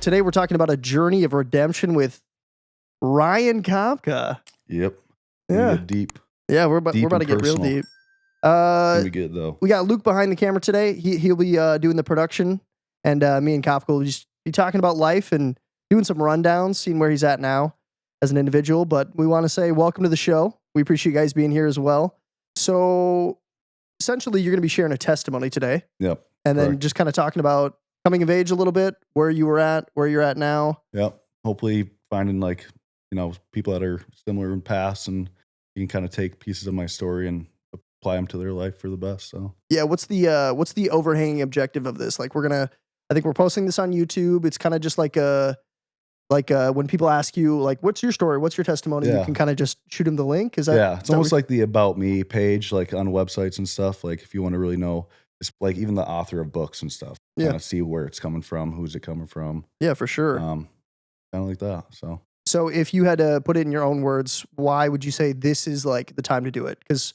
Today we're talking about a journey of redemption with Ryan Kopka. Yep. Yeah. Get deep. Yeah, we're about Deep to and get real personal. deep. Gonna be good though. We got Luke behind the camera today. He'll be doing the production, and me and Kopka will just be talking about life and doing some rundowns, seeing where he's at now as an individual. But we want to say welcome to the show. We appreciate you guys being here as well. So essentially, you're going to be sharing a testimony today, Yep. and then Correct. just kind of talking about coming of age a little bit, where you were at, where you're at now. Yep. Hopefully finding people that are similar in past, and you can kind of take pieces of my story and apply them to their life for the best. So Yeah, what's the overhanging objective of this? Like I think we're posting this on YouTube. It's kind of just like when people ask you like, what's your story? What's your testimony? You Yeah. can kind of just shoot them the link. Is that? yeah, is it's that almost what- like the About Me page, like on websites and stuff. Like if you want to really know, it's like even the author of books and stuff. Yeah. Kind of see where it's coming from, who's it coming from. Yeah, for sure. Kind of like that. So if you had to put it in your own words, why would you say this is like the time to do it? Because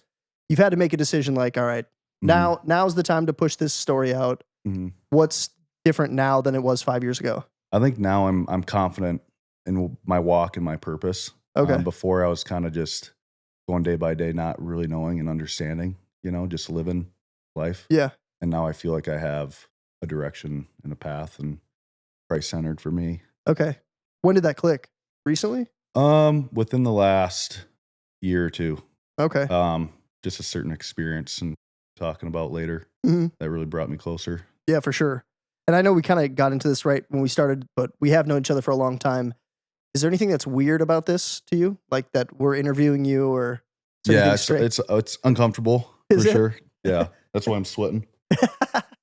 you've had to make a decision like, all right, now's the time to push this story out. Mhm. What's different now than it was 5 years ago? I think now I'm confident in my walk and my purpose. Okay. Before I was kind of just going day by day, not really knowing and understanding, just living life. Yeah. And now I feel like I have a direction and a path, and Christ-centered for me. Okay. When did that click? Recently? Within the last year or two, Okay. just a certain experience and talking about later Mhm. that really brought me closer. Yeah, for sure. And I know we kind of got into this right when we started, but we have known each other for a long time. Is there anything that's weird about this to you? Like that we're interviewing you or is Yeah, anything strange? it's uncomfortable Is for it? sure. Yeah, that's why I'm sweating.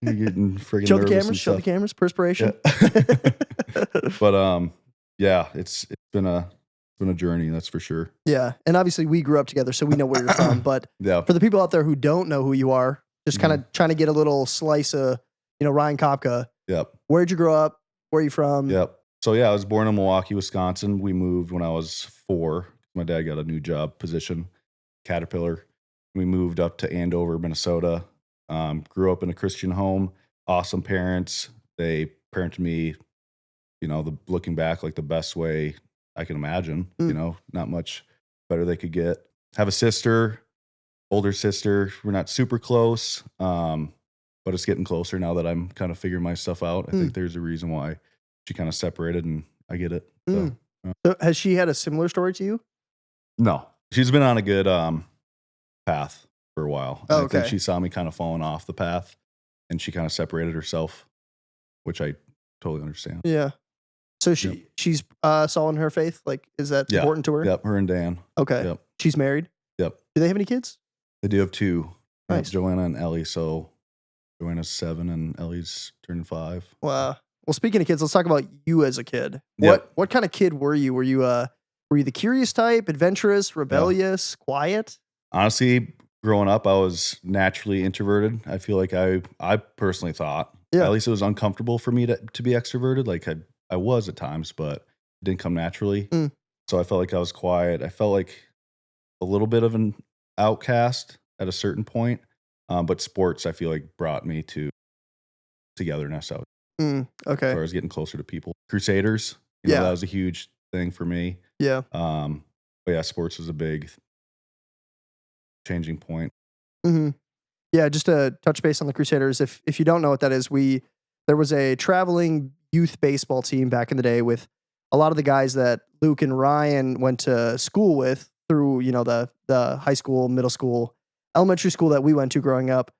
I'm getting friggin' Show the nervous cameras, and show the stuff. cameras, perspiration. Yeah. But yeah, it's been a journey, that's for sure. Yeah. And obviously we grew up together, so we know where you're from. But Yeah. for the people out there who don't know who you are, just kind of trying to get a little slice of, Ryan Kopka. Yep. Where'd you grow up? Where are you from? Yep. So yeah, I was born in Milwaukee, Wisconsin. We moved when I was 4. My dad got a new job position, Caterpillar. We moved up to Andover, Minnesota. Grew up in a Christian home. Awesome parents. They parented me, looking back, like the best way I can imagine. Not much better they could get. Have a sister, older sister. We're not super close, but it's getting closer now that I'm kind of figuring my stuff out. I think there's a reason why she kind of separated, and I get it. So, So has she had a similar story to you? no, she's been on a good path for a while. Oh, And I think okay. she saw me kind of falling off the path, and she kind of separated herself, which I totally understand. Yeah. So she's solid in her faith. Like, is that Yeah. important to her? Yep, her and Dan. Okay. Yep. She's married. Yep. Do they have any kids? They do have 2. Yep, Nice. Joanna and Ellie. So Joanna's 7 and Ellie's turning 5. Wow. Well, speaking of kids, let's talk about you as a kid. Yep. What kind of kid were you? Were you the curious type, adventurous, rebellious, quiet? Honestly, growing up, I was naturally introverted. I feel like I personally thought, Yeah. at least it was uncomfortable for me to be extroverted. Like I was at times, but it didn't come naturally. So I felt like I was quiet. I felt like a little bit of an outcast at a certain point. But sports, I feel like, brought me to togetherness. As Okay. far as getting closer to people. Crusaders, Yeah. that was a huge thing for me. Yeah. But yeah, sports was a big changing point. Yeah. Just to touch base on the Crusaders. If you don't know what that is, there was a traveling youth baseball team back in the day with a lot of the guys that Luke and Ryan went to school with through, the high school, middle school, elementary school that we went to growing up.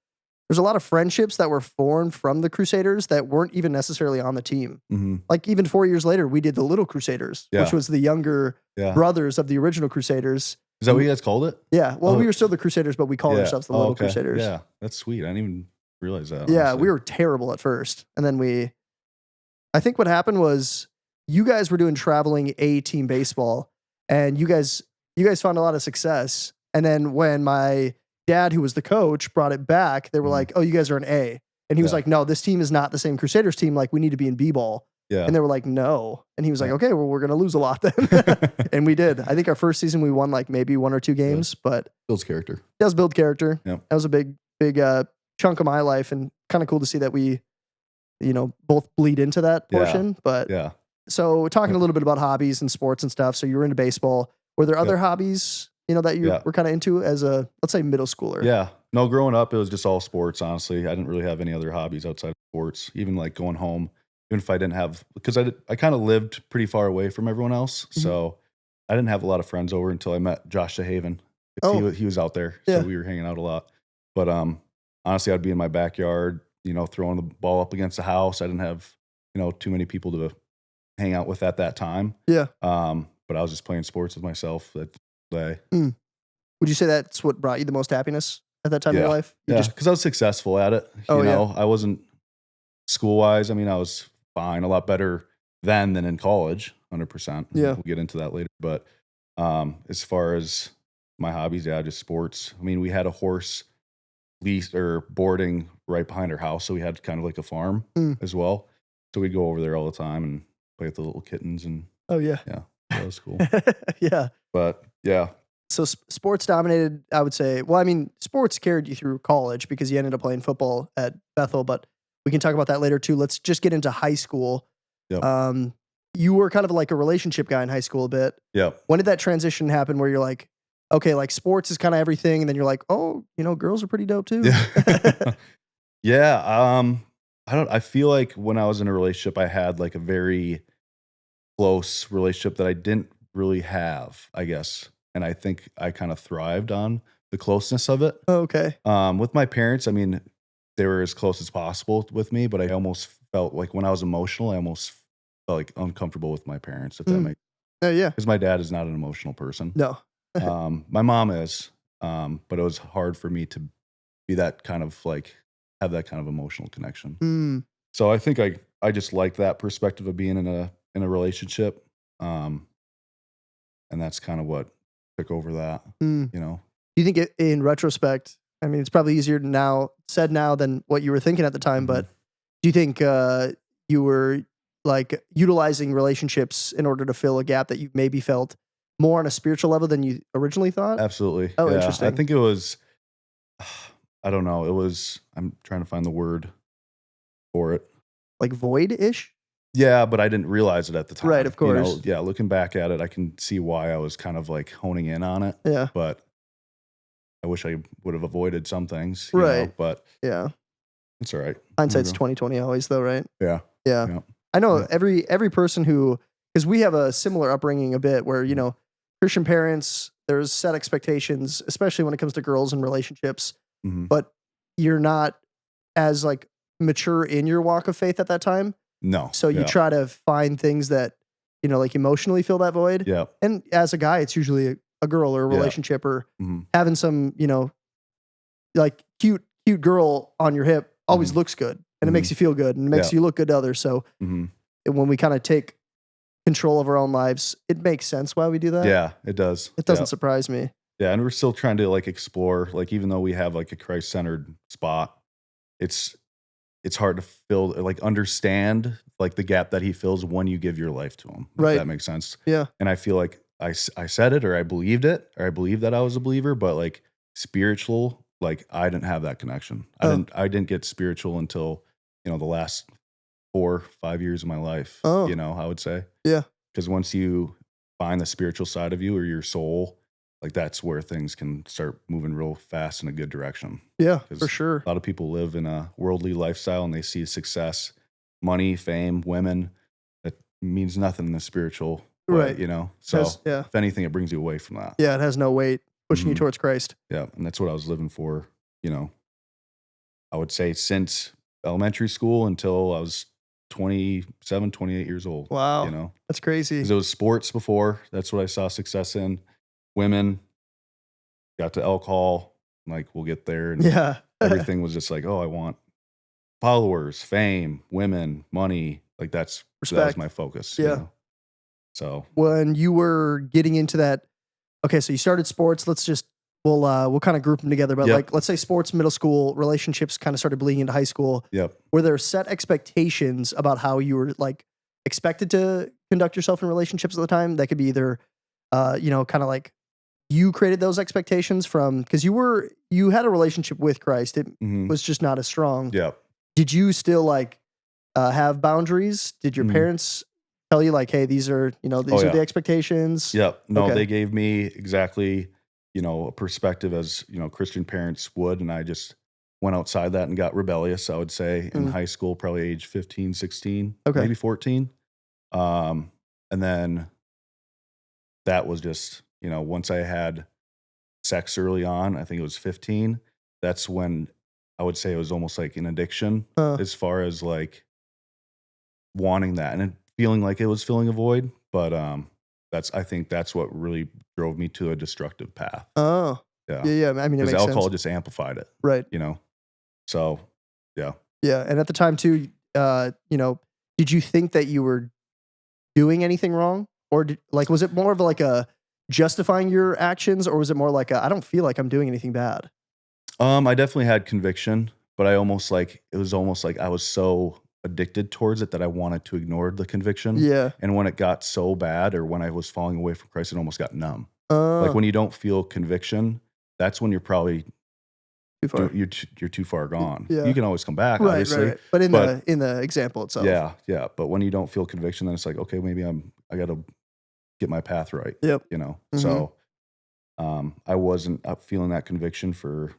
There's a lot of friendships that were formed from the Crusaders that weren't even necessarily on the team. Mm-hmm. Like even 4 years later, we did the Little Crusaders, Yeah. which was the younger Yeah. brothers of the original Crusaders. Is that what you guys called it? Yeah. Well, Oh. we were still the Crusaders, but we called ourselves the Little okay. Crusaders. Yeah, that's sweet. I didn't even realize that. Yeah, honestly. we were terrible at first. And then I think what happened was you guys were doing traveling A-team baseball and you guys found a lot of success. And then when my dad, who was the coach, brought it back, they were like, oh, you guys are an A. And he was Yeah. like, no, this team is not the same Crusaders team. Like, we need to be in B-ball. Yeah. And they were like, no. And he was like, Yeah. okay, well, we're going to lose a lot then. And we did. I think our first season, we won like maybe 1 or 2 games, but Builds character. it does build character. Yep. That was a big chunk of my life and kind of cool to see that we both bleed into that Yeah. portion. But Yeah. so talking a little bit about hobbies and sports and stuff. So you were into baseball. Were there other hobbies, that you Yeah. were kind of into as a, let's say, middle schooler? Yeah. No, growing up, it was just all sports, honestly. I didn't really have any other hobbies outside of sports. Even like going home, even if I didn't have, because I kind of lived pretty far away from everyone else. Mhm. So I didn't have a lot of friends over until I met Josh DeHaven. Oh. He was out there. Yeah. So we were hanging out a lot. But honestly, I'd be in my backyard, throwing the ball up against the house. I didn't have, too many people to hang out with at that time. Yeah. But I was just playing sports with myself that day. Would you say that's what brought you the most happiness at that time in your life? You Yeah, just, because I was successful at it. Oh, yeah. I wasn't school-wise. I mean, I was fine, a lot better then than in college, 100%. Yeah. We'll get into that later. But as far as my hobbies, yeah, just sports. I mean, we had a horse lease or boarding right behind our house, so we had kind of like a farm as well. So we'd go over there all the time and play with the little kittens, and oh yeah. that was cool. Yeah. But yeah, So sports dominated, I would say. Well, I mean, sports carried you through college because you ended up playing football at Bethel, but we can talk about that later too. Let's just get into high school. Yep. You were kind of like a relationship guy in high school a bit. yeah. When did that transition happen where you're like, okay, like sports is kind of everything, and then you're like, oh, girls are pretty dope too? Yeah. Yeah. I feel like when I was in a relationship, I had like a very close relationship that I didn't really have, I guess. And I think I kind of thrived on the closeness of it. Okay. With my parents, I mean, they were as close as possible with me, but I almost felt like when I was emotional, I almost felt like uncomfortable with my parents, if that makes Yeah. because my dad is not an emotional person. No. My mom is, but it was hard for me to be that kind of like have that kind of emotional connection. So I think I just like that perspective of being in a relationship, and that's kind of what took over that. Do you think in retrospect, I mean, it's probably easier said now than what you were thinking at the time, but do you think you were like utilizing relationships in order to fill a gap that you maybe felt more on a spiritual level than you originally thought? Absolutely. Oh, Yeah. interesting. I think it was, I don't know. I'm trying to find the word for it. Like void-ish? Yeah, but I didn't realize it at the time. Right, of course. Yeah, looking back at it, I can see why I was kind of like honing in on it. Yeah. But I wish I would have avoided some things. Right. But Yeah. it's all right. Hindsight's 20/20 always though, right? Yeah. Yeah. Yeah. I know Yeah. every person who, because we have a similar upbringing a bit where, Christian parents, there's set expectations, especially when it comes to girls and relationships, Mhm. but you're not as like mature in your walk of faith at that time. No. So you Yeah. try to find things that, like emotionally fill that void. Yeah. And as a guy, it's usually a girl or a Yeah. relationship or Mhm. having some, like cute girl on your hip always looks good and it makes you feel good and it makes Yeah. you look good to others. So Mhm. when we kind of take control of our own lives, it makes sense why we do that. Yeah, it does. It doesn't Yeah. surprise me. Yeah, and we're still trying to like explore, like even though we have like a Christ-centered spot, it's hard to fill, like understand like the gap that he fills when you give your life to him. Right. If that makes sense. Yeah. And I feel like I said it or I believed it or I believed that I was a believer, but like spiritual, like I didn't have that connection. Oh. I didn't get spiritual until, the last 4-5 years of my life, Oh. I would say. Yeah. Because once you find the spiritual side of you or your soul, like that's where things can start moving real fast in a good direction. Yeah, 'Cause for sure. A lot of people live in a worldly lifestyle and they see success, money, fame, women. That means nothing in the spiritual way, Right. So Yeah. if anything, it brings you away from that. Yeah. It has no weight pushing you Mhm. towards Christ. Yeah. And that's what I was living for, I would say since elementary school until I was 27, 28 years old. Wow. That's crazy. 'Cause it was sports before. That's what I saw success in. Women, got to alcohol, like we'll get there. And Yeah. everything was just like, oh, I want followers, fame, women, money. Like that was Respect. my focus. Yeah. So When you were getting into that, okay, so you started sports. We'll kind of group them together, but Yep. like, let's say sports, middle school, relationships kind of started bleeding into high school. yep. Were there set expectations about how you were like expected to conduct yourself in relationships at the time? That could be either, kind of like you created those expectations from, because you had a relationship with Christ. It Mhm. was just not as strong. Yep. Did you still like have boundaries? Did your Mhm. parents tell you like, hey, these are these Oh, are yeah. the expectations? Yep. No, Okay. they gave me exactly, a perspective as, Christian parents would, and I just went outside that and got rebellious, I would say, in Mm, high school, probably age 15, 16, okay. maybe 14. Um, and then that was just, once I had sex early on, I think it was 15, that's when I would say it was almost like an addiction Uh, as far as like wanting that and it feeling like it was filling a void. But I think that's what really drove me to a destructive path. oh. Yeah. Yeah, yeah. I mean, it Because makes sense. alcohol just amplified it, Right. you know? So, yeah. Yeah. And at the time too, did you think that you were doing anything wrong? Or like was it more of like a justifying your actions, or was it more like I don't feel like I'm doing anything bad? I definitely had conviction, but it was almost like I was so addicted towards it that I wanted to ignore the conviction. Yeah. And when it got so bad or when I was falling away from Christ, it almost got numb. Like Oh, when you don't feel conviction, that's when you're probably too far. you're too far gone. Yeah. You can always come back, Right, right, obviously, right. But but in the example itself. yeah, yeah. But when you don't feel conviction, then it's like, okay, maybe I got to get my path right, Yep. Mhm. So I wasn't up feeling that conviction for,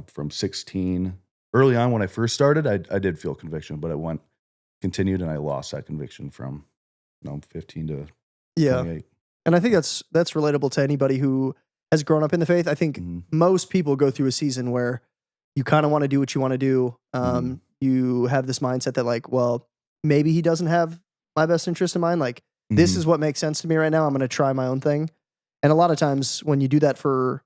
from 16. Early on when I first started, I did feel conviction, but it continued and I lost that conviction from, 15 to Yeah. 28. And I think that's relatable to anybody who has grown up in the faith. I think Mhm. most people go through a season where you kind of want to do what you want to do. Mhm. You have this mindset that like, well, maybe he doesn't have my best interest in mind. Like, this Mhm. is what makes sense to me right now. I'm going to try my own thing. And a lot of times when you do that for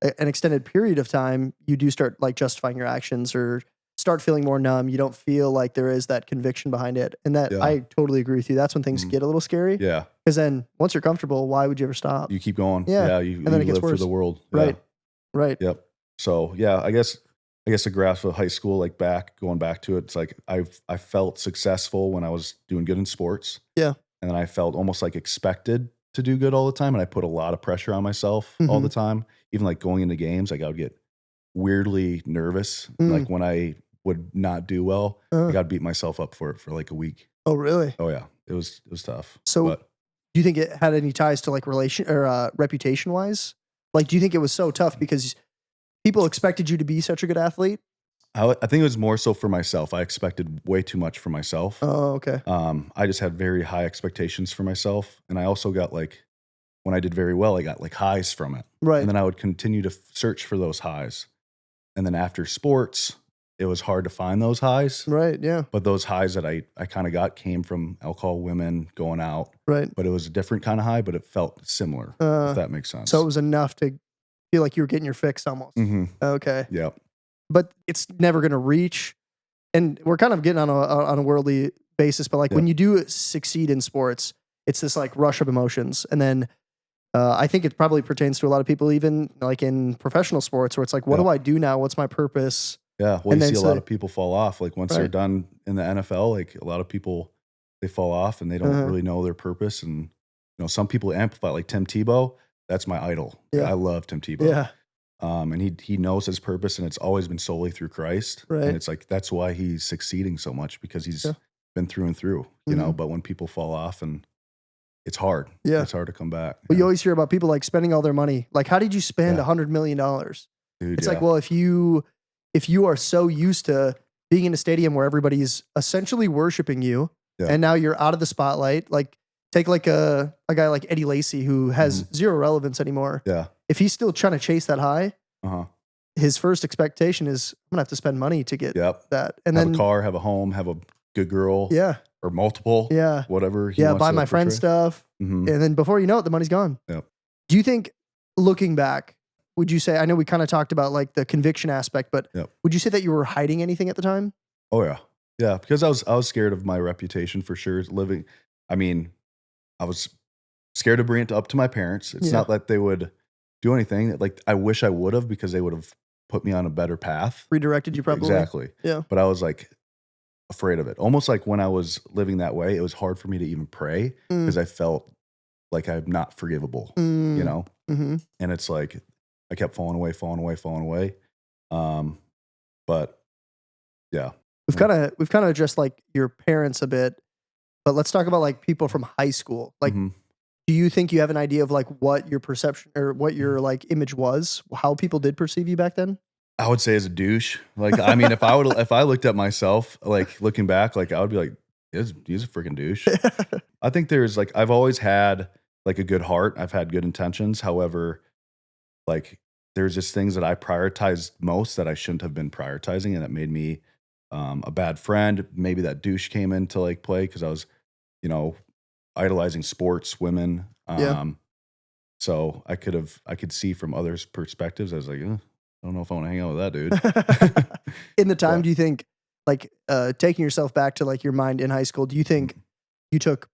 an extended period of time, you do start like justifying your actions or start feeling more numb. You don't feel like there is that conviction behind it. And that Yeah. I totally agree with you. That's when things Mhm. get a little scary. Yeah. Because then once you're comfortable, why would you ever stop? You keep going. Yeah. Yeah, And then it you gets live for worse. the world. Yeah. Right. Right. Yep. So, yeah, I guess a grasp of high school, like going back to it, it's like I felt successful when I was doing good in sports. Yeah. And then I felt almost like expected to do good all the time, and I put a lot of pressure on myself all the Mhm. time. Even, like, going into games, like, I would get weirdly nervous, Mm. like, when I would not do well, Uh, like, I'd beat myself up for it for, like, a week. oh, really? Oh, yeah. It was tough, So but do you think it had any ties to like relation or reputation wise? Like, do you think it was so tough because people expected you to be such a good athlete? I think it was more so for myself. I expected way too much for myself. Oh, okay. I just had very high expectations for myself, and I also got, like when I did very well, I got, like, highs from it, and Right. then I would continue to search for those highs. And then after sports, it was hard to find those highs, Right. Yeah. but those highs that I kinda got came from alcohol, women, going out, Right. but it was a different kinda high, but it felt similar, if Uh, that makes so it sense. was enough to feel like you were getting your fix almost. Mhm. Okay. Yep. But it's never going to reach. And we're kind of getting on a worldly basis, but like when Yep. you do succeed in sports, it's this like rush of emotions, and then I think it probably pertains to a lot of people, even like in professional sports, where it's like, what do Yep. I do now? What's my purpose? Yeah, well, And you then see a lot so of people fall off, like, once they're right, done in the NFL, like, a lot of people, they fall off and they don't uh really know their purpose, and, some people amplify, like Tim Tebow, that's my idol. yeah, I love Tim Tebow. yeah, And he knows his purpose, and it's always been solely through Christ, and right, it's like, that's why he's succeeding so much because he's yeah, been through and through, hmm but when people fall off and it's hard. yeah. It's hard to come back. Well, you Yeah. always hear about people like spending all their money. Like, how did you spend Yeah. $100 million? Dude, It's like, yeah. well, if you are so used to being in a stadium where everybody's essentially worshiping you, Yeah. and now you're out of the spotlight, like take like a guy like Eddie Lacy who has Mhm. zero relevance anymore. Yeah. If he's still trying to chase that high, Uh-huh. his first expectation is I'm gonna have to spend money to get Yep. that, and Have a then car, have a home, have a good girl yeah, or multiple, yeah, whatever he yeah, wants buy to my friend portray. stuff, Mhm. and then before you know it, the money's gone. Yep. Do you think, looking back, would you say, I know we kind of talked about like the conviction aspect, but Yep. would you say that you were hiding anything at the time? Oh, yeah. Yeah, because I was scared of my reputation for sure living I mean, I was scared to bring it up to my parents. It's Yeah. not that they would do anything. Like, I wish I would have because they would have put me on a better path. Redirected you probably. Exactly. Yeah. But I was, like, afraid of it. Almost like when I was living that way, it was hard for me to even pray Mm, because I felt like I'm not forgivable, you mm, know? mhm. And it's like I kept falling away, falling away, falling away. Um, but yeah. we've kind of addressed like your parents a bit, but let's talk about like people from high school. Like, Mhm. do you think you have an idea of like what your perception or what your like image was, how people did perceive you back then? I would say as a douche. Like, I mean, if I looked at myself, like looking back, like I would be like, he's a freaking douche. I think there's like, I've always had like a good heart. I've had good intentions. However, like there's just things that I prioritized most that I shouldn't have been prioritizing. And that made me a bad friend. Maybe that douche came into like play because I was, you know, idolizing sports, women. Yeah. So I could see from others' perspectives. I was like, I don't know if I want to hang out with that dude. In the time, But- do you think like taking yourself back to like your mind in high school, do you think you took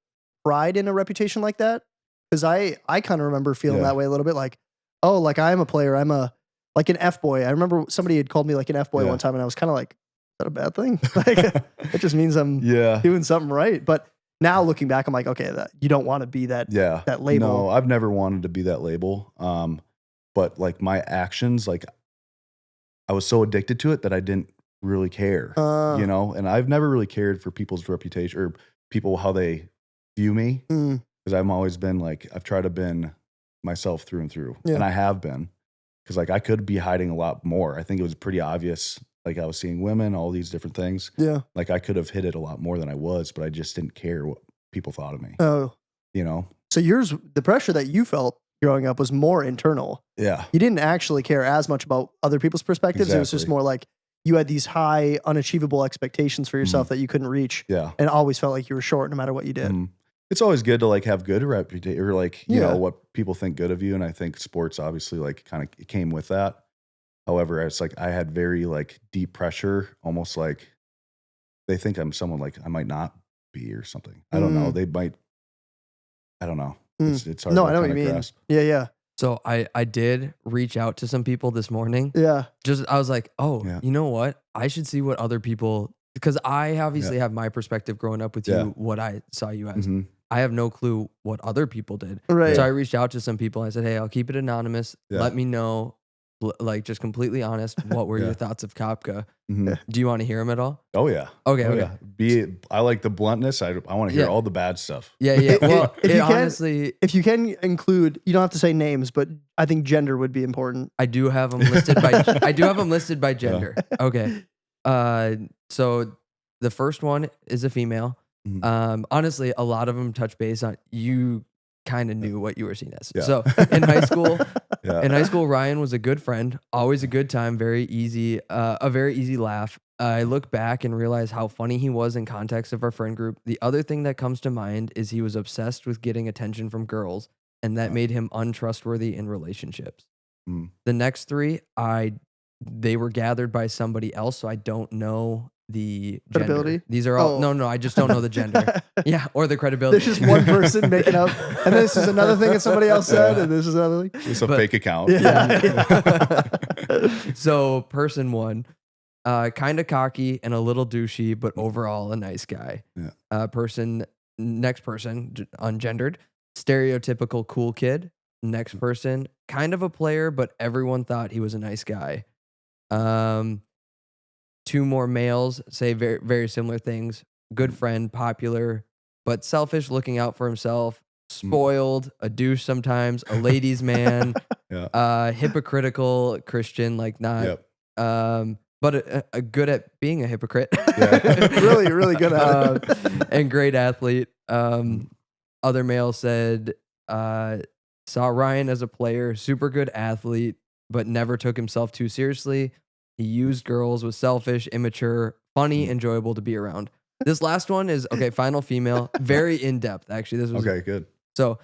pride in a reputation like that? Because I kind of remember feeling Yeah. that way a little bit like, oh, like I'm a player. I'm a like an F boy. I remember somebody had called me like an F boy Yeah. one time and I was kind of like, is that a bad thing? Like it just means I'm Yeah. doing something right. But now looking back, I'm like, okay, that you don't want to be that. Yeah. that label. No, I've never wanted to be that label. But like my actions, like I was so addicted to it that I didn't really care, you know? And I've never really cared for people's reputation or people, how they view me. Mm, Because I've always been like, I've tried to been myself through and through. Yeah. And I have been. Because like I could be hiding a lot more. I think it was pretty obvious. Like I was seeing women, all these different things. yeah. Like I could have hid it a lot more than I was, but I just didn't care what people thought of me. Oh, You know? so the pressure that you felt growing up was more internal. Yeah. You didn't actually care as much about other people's perspectives. It was just Exactly. more like you had these high, unachievable expectations for yourself that you couldn't reach, Yeah. and always felt like you were short no matter what you did. Mhm. It's always good to like have good reputation or like, you Yeah. know, what people think good of you. And I think sports obviously like kind of came with that. However, it's like I had very like deep pressure, almost like they think I'm someone like I might not be or something. I don't know. Mm. They might, I don't know. Mm. It's hard No, to I know what you kinda mean. grasp. Yeah, yeah, So I did reach out to some people this morning. yeah. I was like, oh, Yeah. you know what? I should see what other people, because I obviously have my perspective growing up with Yeah. you, what I saw you as. Mhm. I have no clue what other people did. Right. So I reached out to some people. I said, hey, I'll keep it anonymous. Yeah. Let me know, like just completely honest, what were Yeah. your thoughts of Kopka? Mhm. Do you want to hear them at all? Oh yeah. Okay, Oh, okay. yeah. I like the bluntness. I want to hear Yeah. all the bad stuff. Yeah, yeah. Well, If it you can- honestly, If you can include, you don't have to say names, but I think gender would be important. I do have them listed by gender. Okay. So the first one is a female. Mhm. Honestly, a lot of them touch base on you kind of knew what you were seen as. Yeah. So in high school, Yeah. Ryan was a good friend, always a good time, very easy, a very easy laugh. I look back and realize how funny he was in context of our friend group. The other thing that comes to mind is he was obsessed with getting attention from girls, and that made him untrustworthy in relationships. Mm. The next three, they were gathered by somebody else, so I don't know the gender. Credibility? These are all Oh. no, I just don't know the gender. Yeah, or the credibility. There's just one person making up, and this is another thing that somebody else said, and this is another thing. It's a But- fake account. Yeah. So person one, kind of cocky and a little douchey, but overall a nice guy. Yeah. Next person, ungendered, stereotypical cool kid. Next person, kind of a player, but everyone thought he was a nice guy. Two more males say very, very similar things. Good friend, popular, but selfish, looking out for himself, spoiled, a douche sometimes, a ladies' man, Yeah. hypocritical Christian, like not, Yep. but a good at being a hypocrite. Yeah. Really, really good at it. And great athlete. Other male said, saw Ryan as a player, super good athlete, but never took himself too seriously. He used girls, was selfish, immature, funny, enjoyable to be around. This last one is, okay, final female, very in-depth, actually. This was Okay, good. So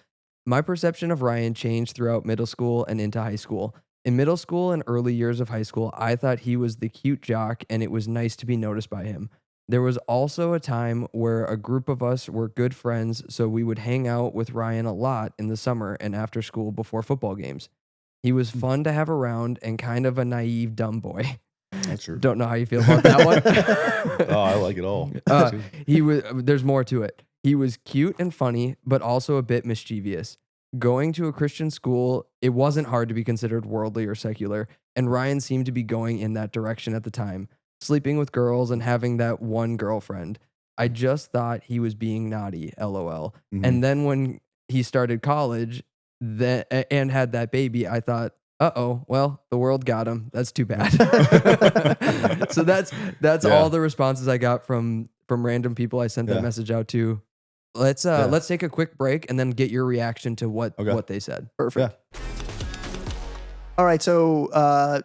my perception of Ryan changed throughout middle school and into high school. In middle school and early years of high school, I thought he was the cute jock and it was nice to be noticed by him. There was also a time where a group of us were good friends, so we would hang out with Ryan a lot in the summer and after school before football games. He was fun to have around and kind of a naive, dumb boy. That's true. Don't know how you feel about that one. Oh, I like it all. There's more to it. He was cute and funny, but also a bit mischievous. Going to a Christian school, it wasn't hard to be considered worldly or secular, and Ryan seemed to be going in that direction at the time. sleeping with girls and having that one girlfriend. I just thought he was being naughty, LOL. Mhm. And then when he started college and had that baby, I thought, well, the world got him. That's too bad. So that's Yeah. all the responses I got from random people I sent that Yeah. message out to. Let's take a quick break and then get your reaction to what they said. Perfect. All right. So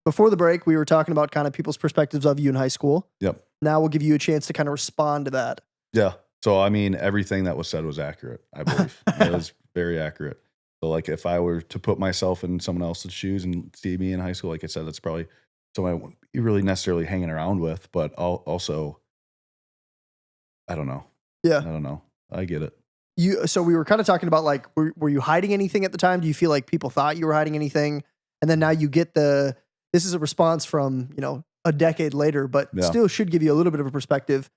before the break, we were talking about kind of people's perspectives of you in high school. Yep. Now we'll give you a chance to kind of respond to that. Yeah. So, I mean, everything that was said was accurate, I believe. It was very accurate. So, like, if I were to put myself in someone else's shoes and see me in high school, like I said, that's probably someone I wouldn't be really necessarily hanging around with, but also, I don't know. Yeah. I don't know. I get it. So we were kind of talking about like, were you hiding anything at the time? Do you feel like people thought you were hiding anything? And then now you get this is a response from, a decade later, but Yeah. still should give you a little bit of a perspective.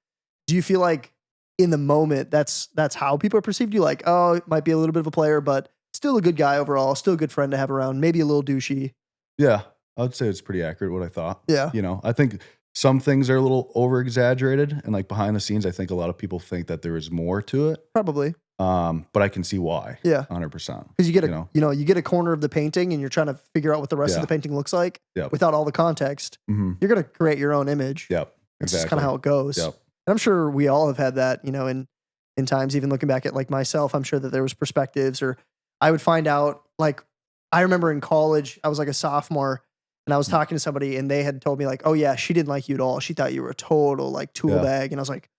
Do you feel like in the moment, that's how people are perceived you? Like, oh, it might be a little bit of a player, but still a good guy overall, still a good friend to have around, maybe a little douchey. Yeah. I would say it's pretty accurate what I thought. Yeah. I think some things are a little over exaggerated, and like behind the scenes, I think a lot of people think that there is more to it. Probably. But I can see why. Yeah. 100%. Because you get you get a corner of the painting and you're trying to figure out what the rest of Yeah. the painting looks like Yep. without all the context. Mm-hmm. You're going to create your own image. Yep. It's just kind of how it goes. Yep. And I'm sure we all have had that, in times, even looking back at like myself, I'm sure that there was perspectives, or I would find out, like, I remember in college, I was like a sophomore and I was talking to somebody and they had told me like, oh yeah, she didn't like you at all. She thought you were a total like tool Yeah. bag. And I was like,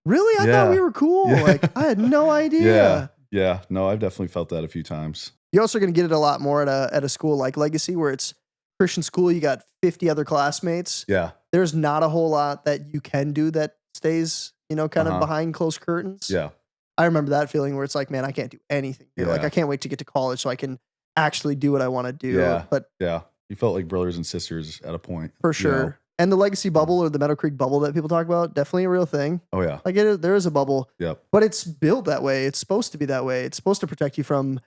really? I Yeah. thought we were cool. Yeah. Like I had no idea. Yeah. Yeah. No, I've definitely felt that a few times. You're also going to get it a lot more at a school like Legacy, where it's Christian school. You got 50 other classmates. Yeah. There's not a whole lot that you can do that stays, kind of Uh-huh. behind closed curtains. Yeah. I remember that feeling where it's like, man, I can't do anything here. Like Yeah. I can't wait to get to college so I can actually do what I want to do. Yeah. But Yeah. You felt like brothers and sisters at a point. for you sure. know? And the Legacy bubble or the Meadow Creek bubble that people talk about, definitely a real thing. Oh, yeah. Like there is a bubble, Yep. but it's built that way. It's supposed to be that way. It's supposed to protect you from,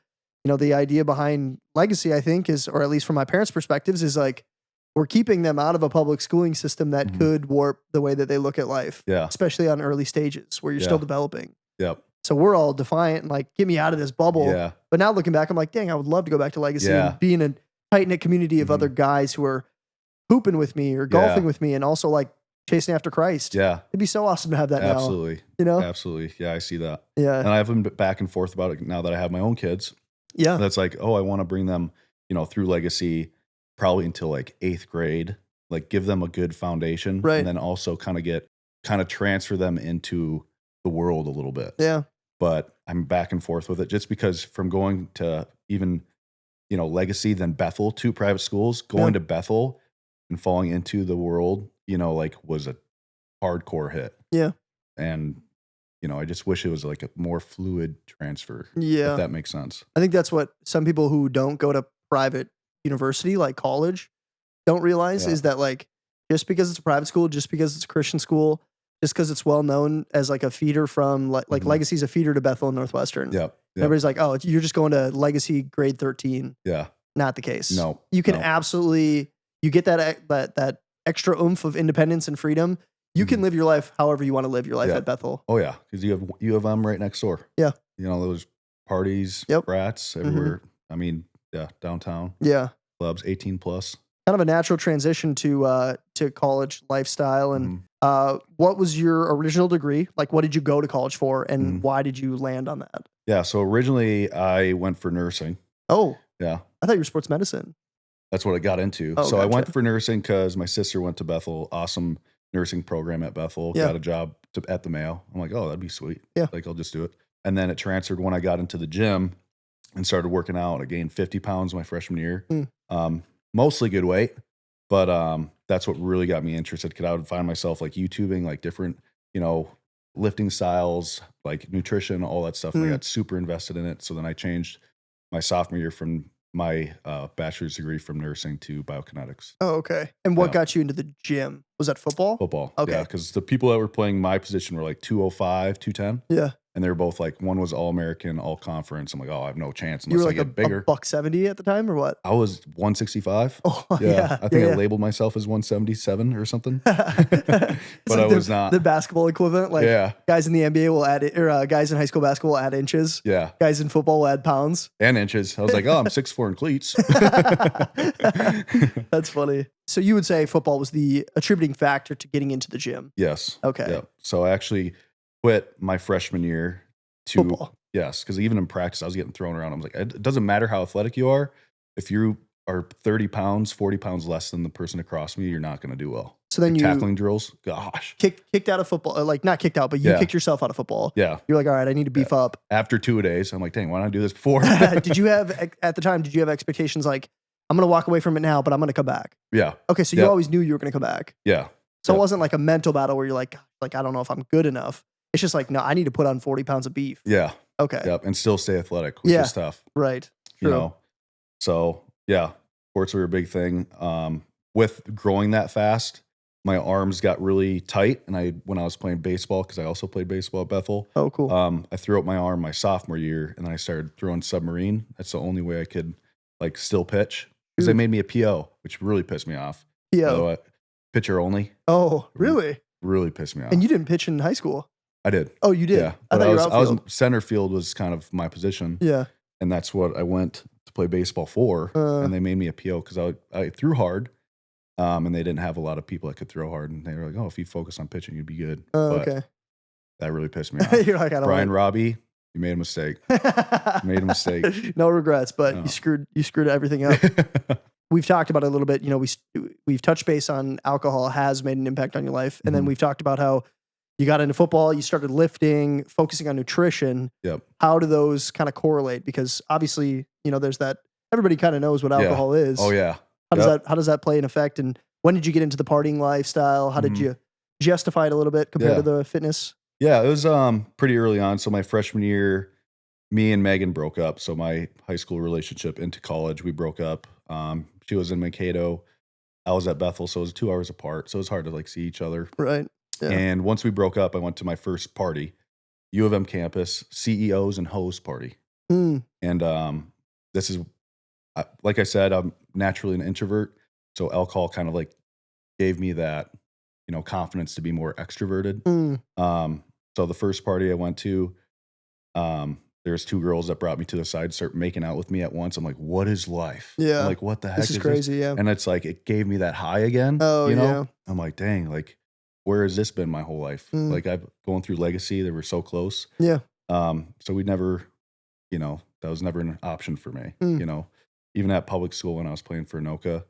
the idea behind Legacy, I think, is, or at least from my parents' perspectives, is like we're keeping them out of a public schooling system that Mhm. could warp the way that they look at life, Yeah. especially on early stages where you're still Yeah. developing. Yep. So we're all defiant and like, get me out of this bubble. Yeah. But now looking back, I'm like, dang, I would love to go back to Legacy Yeah. and be in a tight knit community of Mhm. other guys who are hooping with me or golfing with me and also like chasing after Christ. Yeah. It'd be so awesome to have that Absolutely. now. Absolutely. Yeah. I see that. Yeah. And I've been back and forth about it now that I have my own kids. Yeah. That's like, oh, I want to bring them, through Legacy probably until like 8th grade, like give them a good foundation. Right. And then also kind of transfer them into the world a little bit. Yeah. But I'm back and forth with it just because from going to even, Legacy, then Bethel, 2 private schools, going to Bethel and falling into the world, was a hardcore hit. Yeah. And, I just wish it was like a more fluid transfer. Yeah. If that makes sense. I think that's what some people who don't go to private university, like college, don't realize Yeah. is that like just because it's a private school, just because it's a Christian school, just because it's well known as like a feeder from like Mhm. Legacy's a feeder to Bethel and Northwestern. Yep. Everybody's like, oh, you're just going to Legacy grade 13. Yeah. Not the case. No. You can no. absolutely, you get that extra oomph of independence and freedom. You can Mhm. live your life however you want to live your life Yeah. at Bethel. Oh yeah, because you have them right next door. Yeah. Those parties, Yep. brats everywhere. I mean, yeah, downtown Yeah. clubs, 18 plus. Kind of a natural transition to college lifestyle. And Mhm. what was your original degree? Like, what did you go to college for, and Mhm. why did you land on that? Yeah. So originally I went for nursing. Oh, Yeah. I thought you were sports medicine. That's what I got into. Oh, so I went gotcha. for nursing because my sister went to Bethel. Awesome nursing program at Bethel. Yeah. Got a job at the Mayo. I'm like, oh, that'd be sweet. Yeah. Like, I'll just do it. And then it transferred when I got into the gym and started working out. I gained 50 pounds my freshman year. Mostly good weight, but that's what really got me interested. Because I would find myself like YouTubing like different, lifting styles, like nutrition, all that stuff. And I got super invested in it. So then I changed my sophomore year from my bachelor's degree from nursing to biokinetics. Oh, okay. And what Yeah. got you into the gym? Was that football? Football. Okay. Yeah, because the people that were playing my position were like 205, 210. Yeah. and they were both like, one was all American, all conference. I'm like, oh, I have no chance You were unless I like get bigger. a buck 70 at the time or what? I was 165. Oh, Yeah, I think I yeah. labeled myself as 177 or something, It's but I like was not. the basketball equivalent. Like Yeah, guys in the NBA will add, or guys in high school basketball will add inches. yeah, Guys in football will add pounds. and inches. I was like, oh, I'm 6'4" in cleats. That's funny. So you would say football was the attributing factor to getting into the gym. Yes. Okay. Yep. So I actually quit my freshman year to Football. yes, because even in practice I was getting thrown around. I was like, it doesn't matter how athletic you are. If you are 30 pounds, 40 pounds less than the person across me, you're not going to do well. So then you Tackling drills, gosh. kicked out of football, like not kicked out, but you Yeah. kicked yourself out of football. Yeah. You're like, all right, I need to beef up. After 2 days, I'm like, dang, why don't I do this before? Did you have at the time? Did you have expectations like I'm going to walk away from it now, but I'm going to come back? Yeah. Okay, so you Yep. always knew you were going to come back. Yeah. So it Yep. wasn't like a mental battle where you're like I don't know if I'm good enough. It's just like, no, I need to put on 40 pounds of beef. Yeah. Okay, Yep. And still stay athletic, which Yeah. is tough. right. You True. know? So yeah, sports were a big thing. With growing that fast, my arms got really tight. And when I was playing baseball, because I also played baseball at Bethel, Oh, cool. I threw up my arm my sophomore year, and then I started throwing submarine. That's the only way I could like still pitch, because they Dude. made me a PO, which really pissed me off. By the PO. way, pitcher only Oh, really? really pissed me off. And you didn't pitch in high school? I did, Oh, you did? yeah. I But thought I you was, were I was outfield. center field was kind of my position, Yeah. and that's what I went to play baseball for. And they made me a PO because I threw hard, and they didn't have a lot of people that could throw hard, and they were like, "Oh, if you focus on pitching, you'd be good." But Okay. that really pissed me off. You're like, I don't Brian Robbie, you made a mistake. Made a mistake. No regrets, but No. you screwed everything up. We've talked about it a little bit. You know, we've touched base on alcohol has made an impact on your life, and then Mhm. we've talked about how you got into football, you started lifting, focusing on nutrition. Yep. How do those kind of correlate? Because obviously, you know, there's that. Everybody kind of knows what Yeah. alcohol is. Oh yeah. How does that play an effect? And when did you get into the partying lifestyle? How did Mhm. you justify it a little bit compared Yeah. to the fitness? Yeah, it was pretty early on. So my freshman year, me and Megan broke up. So my high school relationship into college, we broke up. She was in Mankato, I was at Bethel, so it was 2 hours apart. So it was hard to like see each other. Right. Yeah. And once we broke up, I went to my first party, U of M campus, CEOs and hoes party. Mm, And this is, like I said, I'm naturally an introvert. So alcohol kind of like gave me that, confidence to be more extroverted. mm. So the first party I went to, there's two girls that brought me to the side, start making out with me at once. I'm like, what is life? Yeah. I'm like, what the heck This is crazy. Yeah. And it's like, it gave me that high again. Oh, yeah. I'm like, dang, like, where has this been my whole life? Mm. Like I've going through Legacy, they were so close. Yeah. So we never, that was never an option for me, Mm. even at public school when I was playing for Anoka,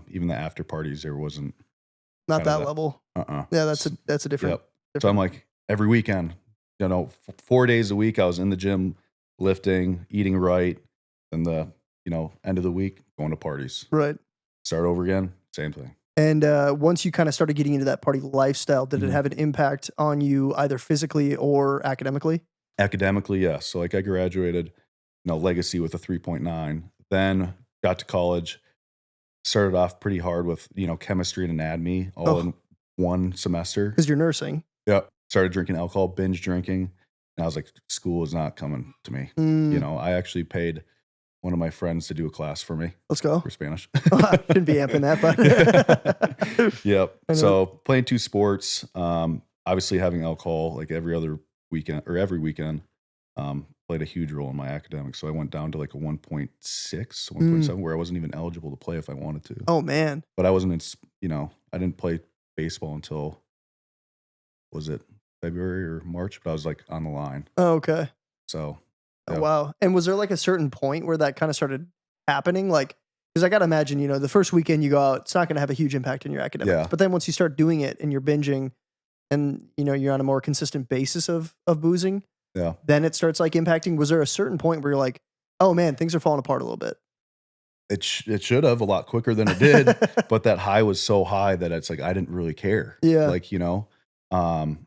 even the after parties, there wasn't, Not kinda that that- level. uh-uh. Yeah. That's a different. Yep. So I'm like, every weekend, 4 days a week, I was in the gym lifting, eating right. And the, end of the week, going to parties. Right. Start over again, same thing. And once you kind of started getting into that party lifestyle, did it Mhm. have an impact on you either physically or academically? Academically, yes. So like I graduated, Legacy with a 3.9, then got to college, started off pretty hard with, chemistry and anatomy all Oh. in one semester. Because you're nursing. Yep. Started drinking alcohol, binge drinking. And I was like, school is not coming to me. Mm, I actually paid one of my friends to do a class for me let's go. for Spanish. I shouldn't be amping that, but Yep. I know. So playing two sports, obviously having alcohol like every other weekend or every weekend, played a huge role in my academics. So I went down to like a 1.6, 1.7, where I wasn't even eligible to play if I wanted to. oh man, But I wasn't I didn't play baseball until, was it February or March? But I was like on the line. oh, okay. So Oh, yeah. wow. And was there like a certain point where that kind of started happening? Like, because I got to imagine, the first weekend you go out, it's not going to have a huge impact on your academics. Yeah. But then once you start doing it and you're binging and, you're on a more consistent basis of boozing, Yeah. then it starts like impacting. Was there a certain point where you're like, oh man, things are falling apart a little bit? It should have a lot quicker than it did. But that high was so high that it's like, I didn't really care. Yeah. Like, And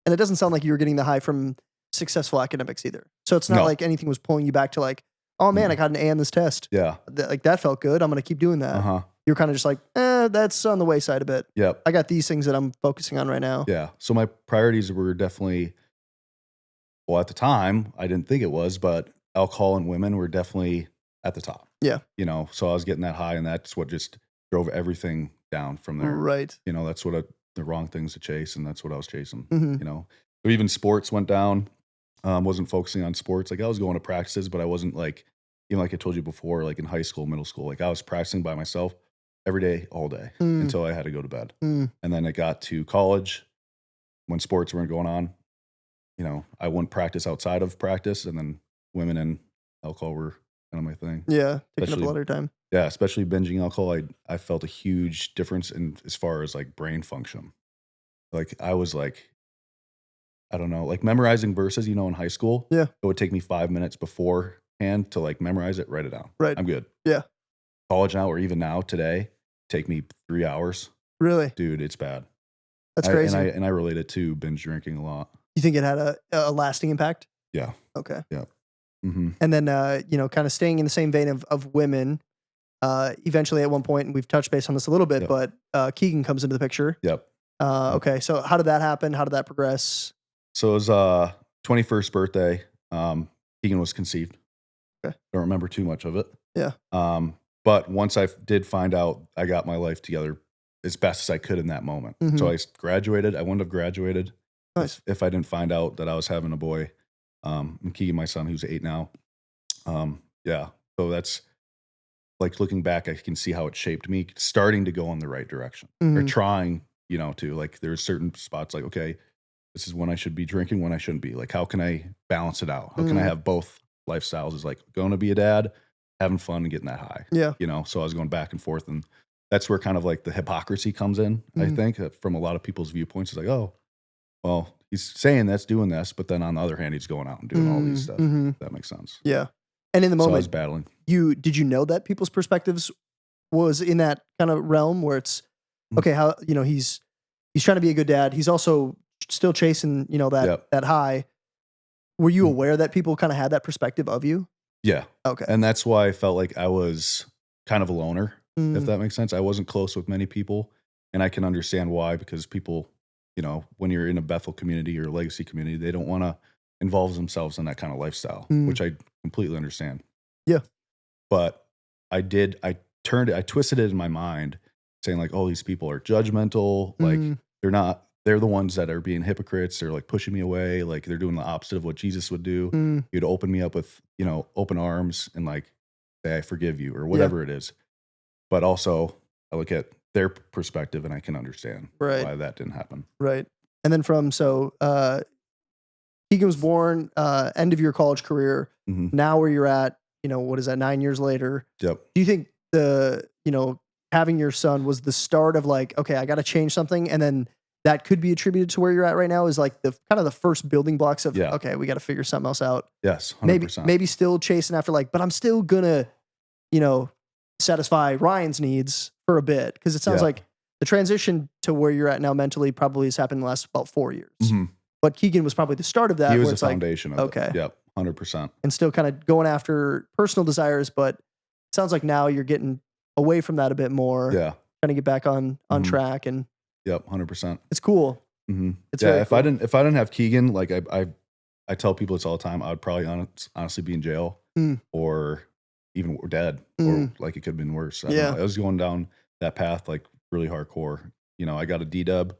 it doesn't sound like you were getting the high from successful academics either. So it's not No. like anything was pulling you back to like, oh man, I got an A on this test. yeah. Like that felt good. I'm going to keep doing that. Uh-huh. You're kind of just like, that's on the wayside a bit. Yep. I got these things that I'm focusing on right now. Yeah. So my priorities were definitely Well, at the time, I didn't think it was, but alcohol and women were definitely at the top. Yeah. You know, so I was getting that high, and that's what just drove everything down from there. Right. You know, that's what the wrong things to chase, and that's what I was chasing. Mhm. You know, but even sports went down. Wasn't focusing on sports. Like I was going to practices, but I wasn't like, even like I told you before, like in high school, middle school, like I was practicing by myself every day, all day Mm. until I had to go to bed. Mm. And then it got to college when sports weren't going on. You know, I wouldn't practice outside of practice, and then women and alcohol were kind of my thing. Yeah. Taking up a Especially- lot of your time. Yeah, especially binging alcohol, I felt a huge difference in as far as like brain function. Like I was like, I don't know, like memorizing verses, you know, in high school. Yeah. It would take me 5 minutes beforehand to like memorize it, write it down. Right. I'm good. Yeah. College now, or even now today, take me 3 hours. Really? Dude, it's bad. That's crazy. And I relate it to binge drinking a lot. You think it had a lasting impact? Yeah. Okay. Mm-hmm. And then, you know, kind of staying in the same vein of women, eventually at one point, and we've touched base on this a little bit, Yep. but Keegan comes into the picture. Yep. Okay. So how did that happen? How did that progress? So it was 21st birthday. Keegan was conceived. Okay. Don't remember too much of it. Yeah. But once I did find out, I got my life together as best as I could in that moment. Mhm. So I graduated. I wouldn't have graduated Nice. if I didn't find out that I was having a boy. And Keegan, my son, who's 8 now. Yeah. So that's like looking back, I can see how it shaped me, starting to go in the right direction or Mhm. trying, you know, to like there's certain spots like, okay, this is when I should be drinking, when I shouldn't be. Like, how can I balance it out? How can I Mhm. have both lifestyles? Is like going to be a dad, having fun and getting that high. Yeah. You know, so I was going back and forth, and that's where kind of like the hypocrisy comes in. I Mhm. think from a lot of people's viewpoints, it's like, oh, well, he's saying that's doing this, but then on the other hand, he's going out and doing all these stuff. Mhm. If that makes sense. Yeah. And in the So I moment, was battling. did you know that people's perspectives was in that kind of realm where it's Mhm. okay, how, you know, he's trying to be a good dad. He's also still chasing, you know, that Yep. that high. Were you Mhm. aware that people kind of had that perspective of you? Yeah. Okay. And that's why I felt like I was kind of a loner, if Mm. that makes sense. I wasn't close with many people, and I can understand why, because people, you know, when you're in a Bethel community or a legacy community, they don't want to involve themselves in that kind of lifestyle, Mm. which I completely understand. Yeah. But I twisted it in my mind saying like, oh, these people are judgmental. Like Mm. they're the ones that are being hypocrites. They're like pushing me away. Like they're doing the opposite of what Jesus would do. Mm. He'd open me up with, you know, open arms and like say, I forgive you or whatever it is. But also I look at their perspective and I can understand Right. why that didn't happen. Right. And then Keegan was born, end of your college career. Mhm. Now where you're at, you know, what is that, 9 years later? Yep. Do you think you know, having your son was the start of like, okay, I got to change something, and then that could be attributed to where you're at right now is like the kind of the first building blocks of, Yeah. okay, we got to figure something else out. Yes. 100%. Maybe still chasing after like, but I'm still gonna, you know, satisfy Ryan's needs for a bit, because it sounds Yeah. like the transition to where you're at now mentally probably has happened in the last about 4 years. Mhm. But Keegan was probably the start of that, He was where the it's like, foundation of okay. it. Yep. 100%. and still kind of going after personal desires, but it sounds like now you're getting away from that a bit more, Yeah. trying to get back on Mhm. track, and Yep. 100%. it's cool. Mm-hmm. It's Yeah, very if cool. I didn't have Keegan, like I tell people this all the time, I would probably honestly be in jail Mm. or even dead, or Mm. like it could have been worse. I don't Yeah. know. I was going down that path like really hardcore. You know, I got a D-dub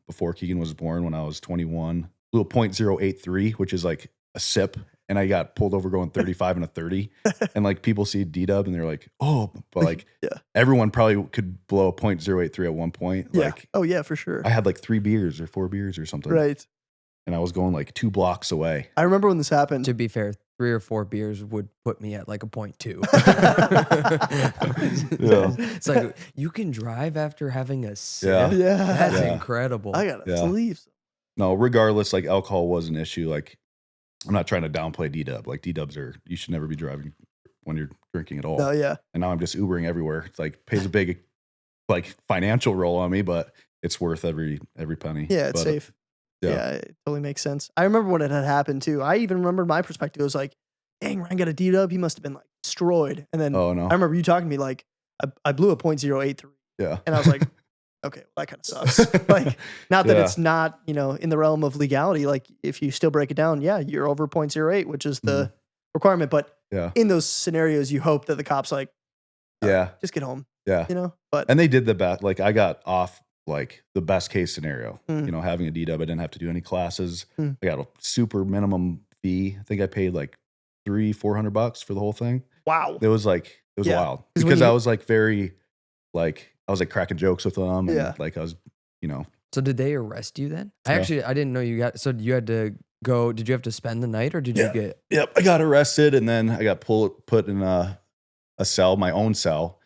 before Keegan was born when I was 21. Blew a .083, which is like a sip, and I got pulled over going 35 and a 30. And like people see D-dub and they're like, oh, but like Yeah. everyone probably could blow a .083 at one point. Yeah. Like Oh yeah, for sure. I had like 3 beers or 4 beers or something. Right. And I was going like 2 blocks away. I remember when this happened. To be fair, 3 or 4 beers would put me at like a 0.2. Yeah. It's like you can drive after having a sip. Yeah. Yeah. That's Yeah. incredible. I gotta Yeah. leave. No, regardless, like alcohol was an issue. Like I'm not trying to downplay D-dub. Like D-dubs you should never be driving when you're drinking at all. No, yeah. And now I'm just Ubering everywhere. It's like pays a big like financial roll on me, but it's worth every penny. Yeah, it's But, safe. yeah. Yeah, it totally makes sense. I remember when it had happened too. I even remember my perspective. It was like, dang, Ryan got a D-dub. He must have been like destroyed. And then Oh no. I remember you talking to me like, I blew a .083. Yeah. And I was like, Okay, well, that kind of sucks. Like, not that Yeah. it's not, in the realm of legality. Like, if you still break it down, yeah, you're over 0.08, which is the requirement. But Yeah. in those scenarios, you hope that the cops like, Yeah. just get home, Yeah. But And they did the best. Like, I got off like the best case scenario. Mm. Having a DW, I didn't have to do any classes. Mm. I got a super minimum fee. I think I paid like $300-400 for the whole thing. wow, It was wild 'Cause when because you- I was like very like I was like cracking jokes with them. And Yeah. like I was, So did they arrest you then? Yeah. I didn't know you got. So you had to go. Did you have to spend the night, or did Yeah. you get? Yep. I got arrested and then I got put in a cell, my own cell.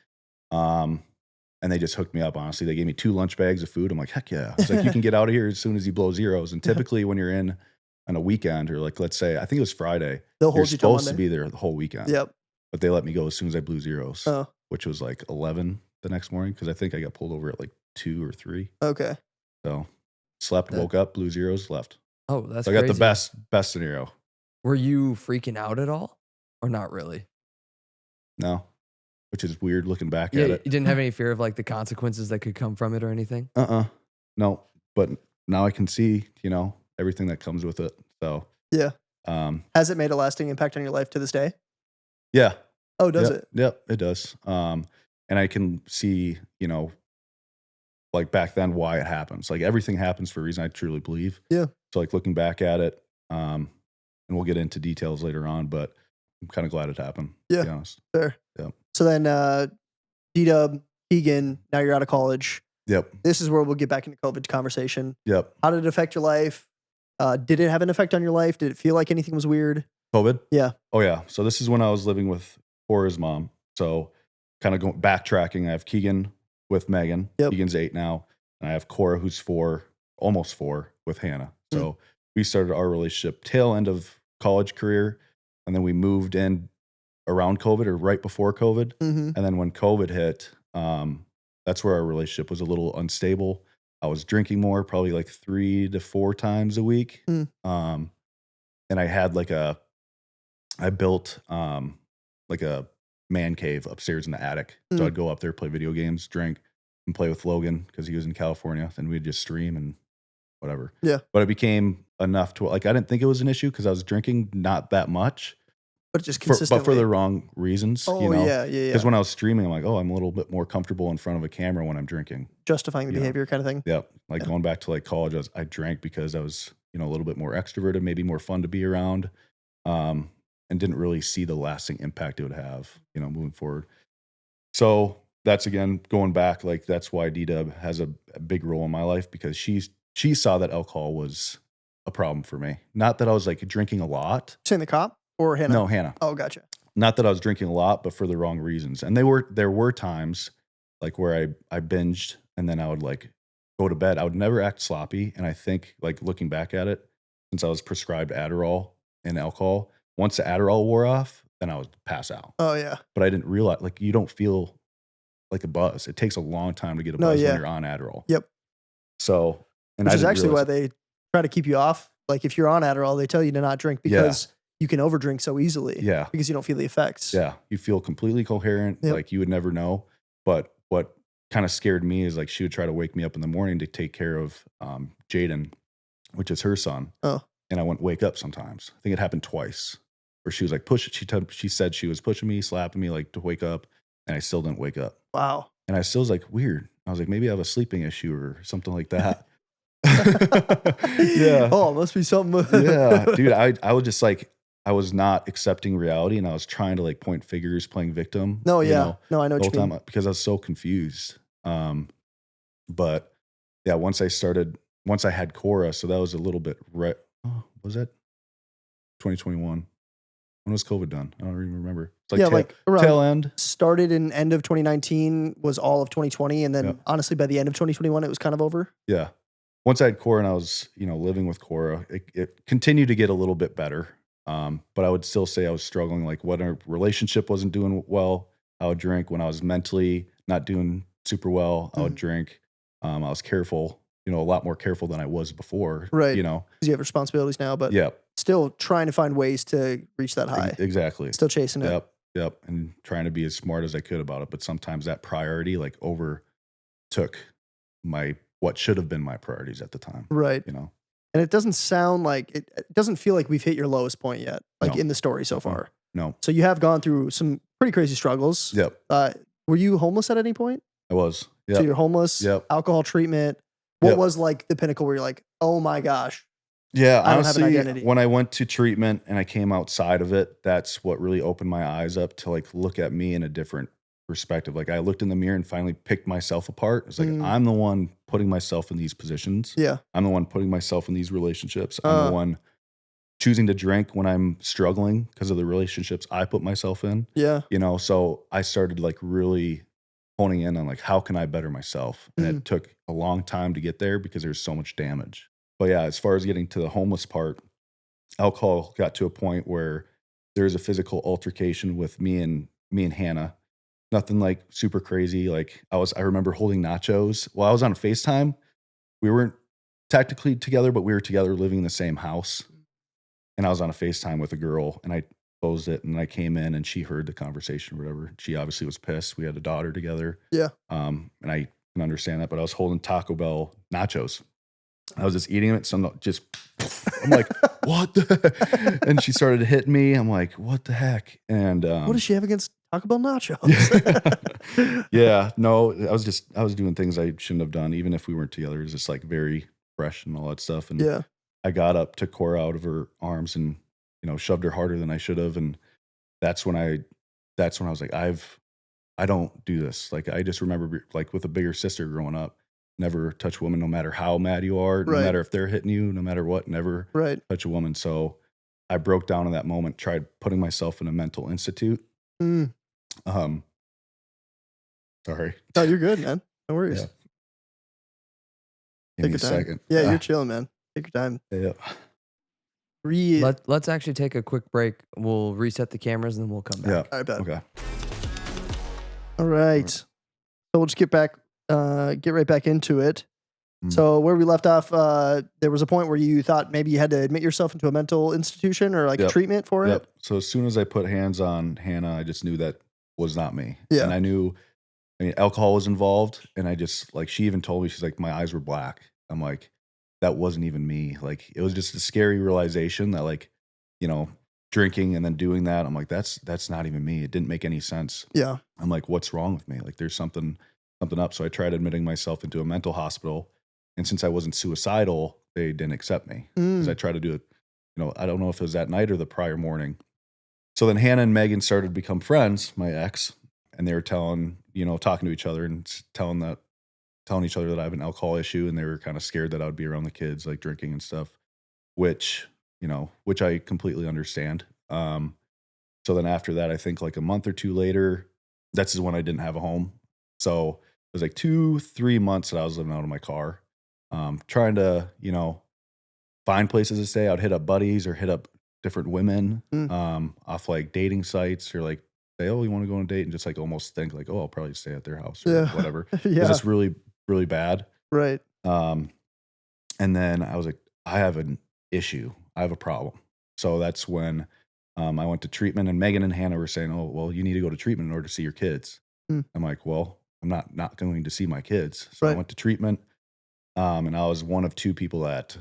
And they just hooked me up, honestly. They gave me 2 lunch bags of food. I'm like, heck yeah. I was like, you can get out of here as soon as you blow zeros. And typically when you're in on a weekend or like, let's say, I think it was Friday, they'll you're hold you till supposed to Monday. be there the whole weekend. Yep. But they let me go as soon as I blew zeros, Oh, which was like 11 the next morning because I think I got pulled over at like 2 or 3. okay. So slept, woke up, blew zeros, left. Oh, that's So I got crazy. the best scenario. Were you freaking out at all, or not really? No, which is weird looking back Yeah, at you it. didn't have any fear of like the consequences that could come from it or anything. No, but now I can see, everything that comes with it. So, Yeah. um, Has it made a lasting impact on your life to this day? yeah, Oh, does yep, it? Yep, it does. And I can see, like back then why it happens. Like everything happens for a reason. I truly believe. Yeah. So like looking back at it, and we'll get into details later on, but I'm kind of glad it happened. Yeah. To be honest. Fair. Yep. So then, D-Dub, Keegan, now you're out of college. Yep. This is where we'll get back into COVID conversation. Yep. How did it affect your life? Did it have an effect on your life? Did it feel like anything was weird? COVID. Yeah. Oh yeah. So this is when I was living with Cora's mom. So kind of going backtracking. I have Keegan with Megan. Yep. Keegan's 8 now, and I have Cora who's 4, almost 4 with Hannah. So we started our relationship tail end of college career, and then we moved in around COVID or right before COVID. Mm-hmm. And then when COVID hit, that's where our relationship was a little unstable. I was drinking more, probably like 3 to 4 times a week. Mm. And I had I built like a man cave upstairs in the attic. So Mm. I'd go up there, play video games, drink, and play with Logan because he was in California. Then we'd just stream and whatever. Yeah. But it became enough to I didn't think it was an issue because I was drinking not that much, But just but consistently. for the wrong reasons. Oh, yeah. Because when I was streaming, I'm like, oh, I'm a little bit more comfortable in front of a camera when I'm drinking. Justifying the you know. behavior kind of thing. Yep. Like Yeah. going back to like college, I drank because I was, a little bit more extroverted, maybe more fun to be around, and didn't really see the lasting impact it would have, moving forward. So that's again, going back, like that's why D-Dub has a big role in my life because she saw that alcohol was a problem for me. Not that I was like drinking a lot. Saying the cop or Hannah? No, Hannah. Oh, gotcha. Not that I was drinking a lot, but for the wrong reasons. And there were times like where I binged and then I would like go to bed. I would never act sloppy. And I think like looking back at it, since I was prescribed Adderall and alcohol, once the Adderall wore off, then I would pass out. Oh, yeah. But I didn't realize like you don't feel like a buzz. It takes a long time to get a No, buzz yeah. when you're on Adderall. Yep. So, and Which I is didn't actually realize- why they try to keep you off. Like if you're on Adderall, they tell you to not drink because you can overdrink so easily. Yeah. Because you don't feel the effects. Yeah, you feel completely coherent. Yep. Like you would never know. But what kind of scared me is like she would try to wake me up in the morning to take care of Jaden, which is her son. Oh. And I wouldn't wake up sometimes. I think it happened twice. Where she was like she said she was pushing me, slapping me like to wake up, and I still didn't wake up. Wow. And I still was like weird. I was like maybe I have a sleeping issue or something like that. Yeah. Oh, it must be something. Yeah, dude, I was just like I was not accepting reality, and I was trying to like point figures, playing victim. No, you yeah. know, No, I know the what whole you mean. time because I was so confused. But yeah, once I had Cora, so that was a little bit was that 2021? When was COVID done? I don't even remember. It's like Yeah, like around tail end. started in end of 2019, was all of 2020, and then Yeah. honestly by the end of 2021 it was kind of over. Yeah. Once I had Cora and I was, living with Cora, it continued to get a little bit better. But I would still say I was struggling. Like when our relationship wasn't doing well, I would drink. When I was mentally not doing super well, I would Mhm. drink. I was careful, a lot more careful than I was before. Right. You know. Because you have responsibilities now, but Yeah. still trying to find ways to reach that high. Exactly. Still chasing it. Yep. And trying to be as smart as I could about it. But sometimes that priority like overtook what should have been my priorities at the time, Right. you know? And it doesn't sound like it doesn't feel like we've hit your lowest point yet, like No. in the story so far. No. So you have gone through some pretty crazy struggles. Yep. Were you homeless at any point? I was. So Yep. you're homeless, Yep. alcohol treatment. What Yep. was like the pinnacle where you're like, oh my gosh? Yeah, I don't have an honestly, identity. when I went to treatment and I came outside of it, that's what really opened my eyes up to like look at me in a different perspective. Like I looked in the mirror and finally picked myself apart. It's like I'm the one putting myself in these positions. Yeah. I'm the one putting myself in these relationships. I'm the one choosing to drink when I'm struggling because of the relationships I put myself in. Yeah. You know, so I started like really honing in on like how can I better myself? And it took a long time to get there because there's so much damage. But yeah, as far as getting to the homeless part, alcohol got to a point where there's a physical altercation with me and Hannah. Nothing like super crazy. Like I remember holding nachos while I was on FaceTime. We weren't technically together, but we were together living in the same house. And I was on a FaceTime with a girl and I closed it and I came in and she heard the conversation or whatever. She obviously was pissed. We had a daughter together. Yeah. And I can understand that, but I was holding Taco Bell nachos. I was just eating it. So I'm like, what? And she started hitting me. I'm like, what the heck? And what does she have against Taco Bell nachos? yeah, no, I was doing things I shouldn't have done, even if we weren't together. It was just like very fresh and all that stuff. And Yeah. I got up, took Cora out of her arms and, shoved her harder than I should have. And that's when I was like, I don't do this. Like, I just remember like with a bigger sister growing up, never touch a woman, no matter how mad you are, no Right. matter if they're hitting you, no matter what, never Right. touch a woman. So I broke down in that moment, tried putting myself in a mental institute. Mm. Sorry. No, you're good, man. No worries. Yeah. Give me a Take your time. second. Yeah, you're chilling, man. Take your time. Yeah. Breathe. Let's actually take a quick break. We'll reset the cameras and then we'll come back. Yeah. All right, bet. Okay. All right. So we'll just get right back into it. Mm. So where we left off, there was a point where you thought maybe you had to admit yourself into a mental institution or like a Yep. treatment for it. Yep. So as soon as I put hands on Hannah, I just knew that was not me. Yeah. And I knew, alcohol was involved. And I just, like, she even told me, she's like, my eyes were black. I'm like, that wasn't even me. Like, it was just a scary realization that, like, drinking and then doing that. I'm like, that's not even me. It didn't make any sense. Yeah. I'm like, what's wrong with me? Like, there's something up. So I tried admitting myself into a mental hospital. And since I wasn't suicidal, they didn't accept me because I tried to do it. I don't know if it was that night or the prior morning. So then Hannah and Megan started to become friends, my ex, and they were talking to each other and telling each other that I have an alcohol issue. And they were kind of scared that I would be around the kids, like drinking and stuff, which I completely understand. So then after that, I think like a month or two later, that's when I didn't have a home. So it was like 2-3 months that I was living out of my car, trying to, find places to stay. I'd hit up buddies or hit up different women off like dating sites or like say, oh, you want to go on a date and just like almost think like, oh, I'll probably stay at their house or Yeah. whatever. Yeah. It's really, really bad. Right. And then I was like, I have an issue. I have a problem. So that's when I went to treatment and Megan and Hannah were saying, oh, well, you need to go to treatment in order to see your kids. I'm like, well, I'm not going to see my kids. So I Right. went to treatment. And I was one of 2 people that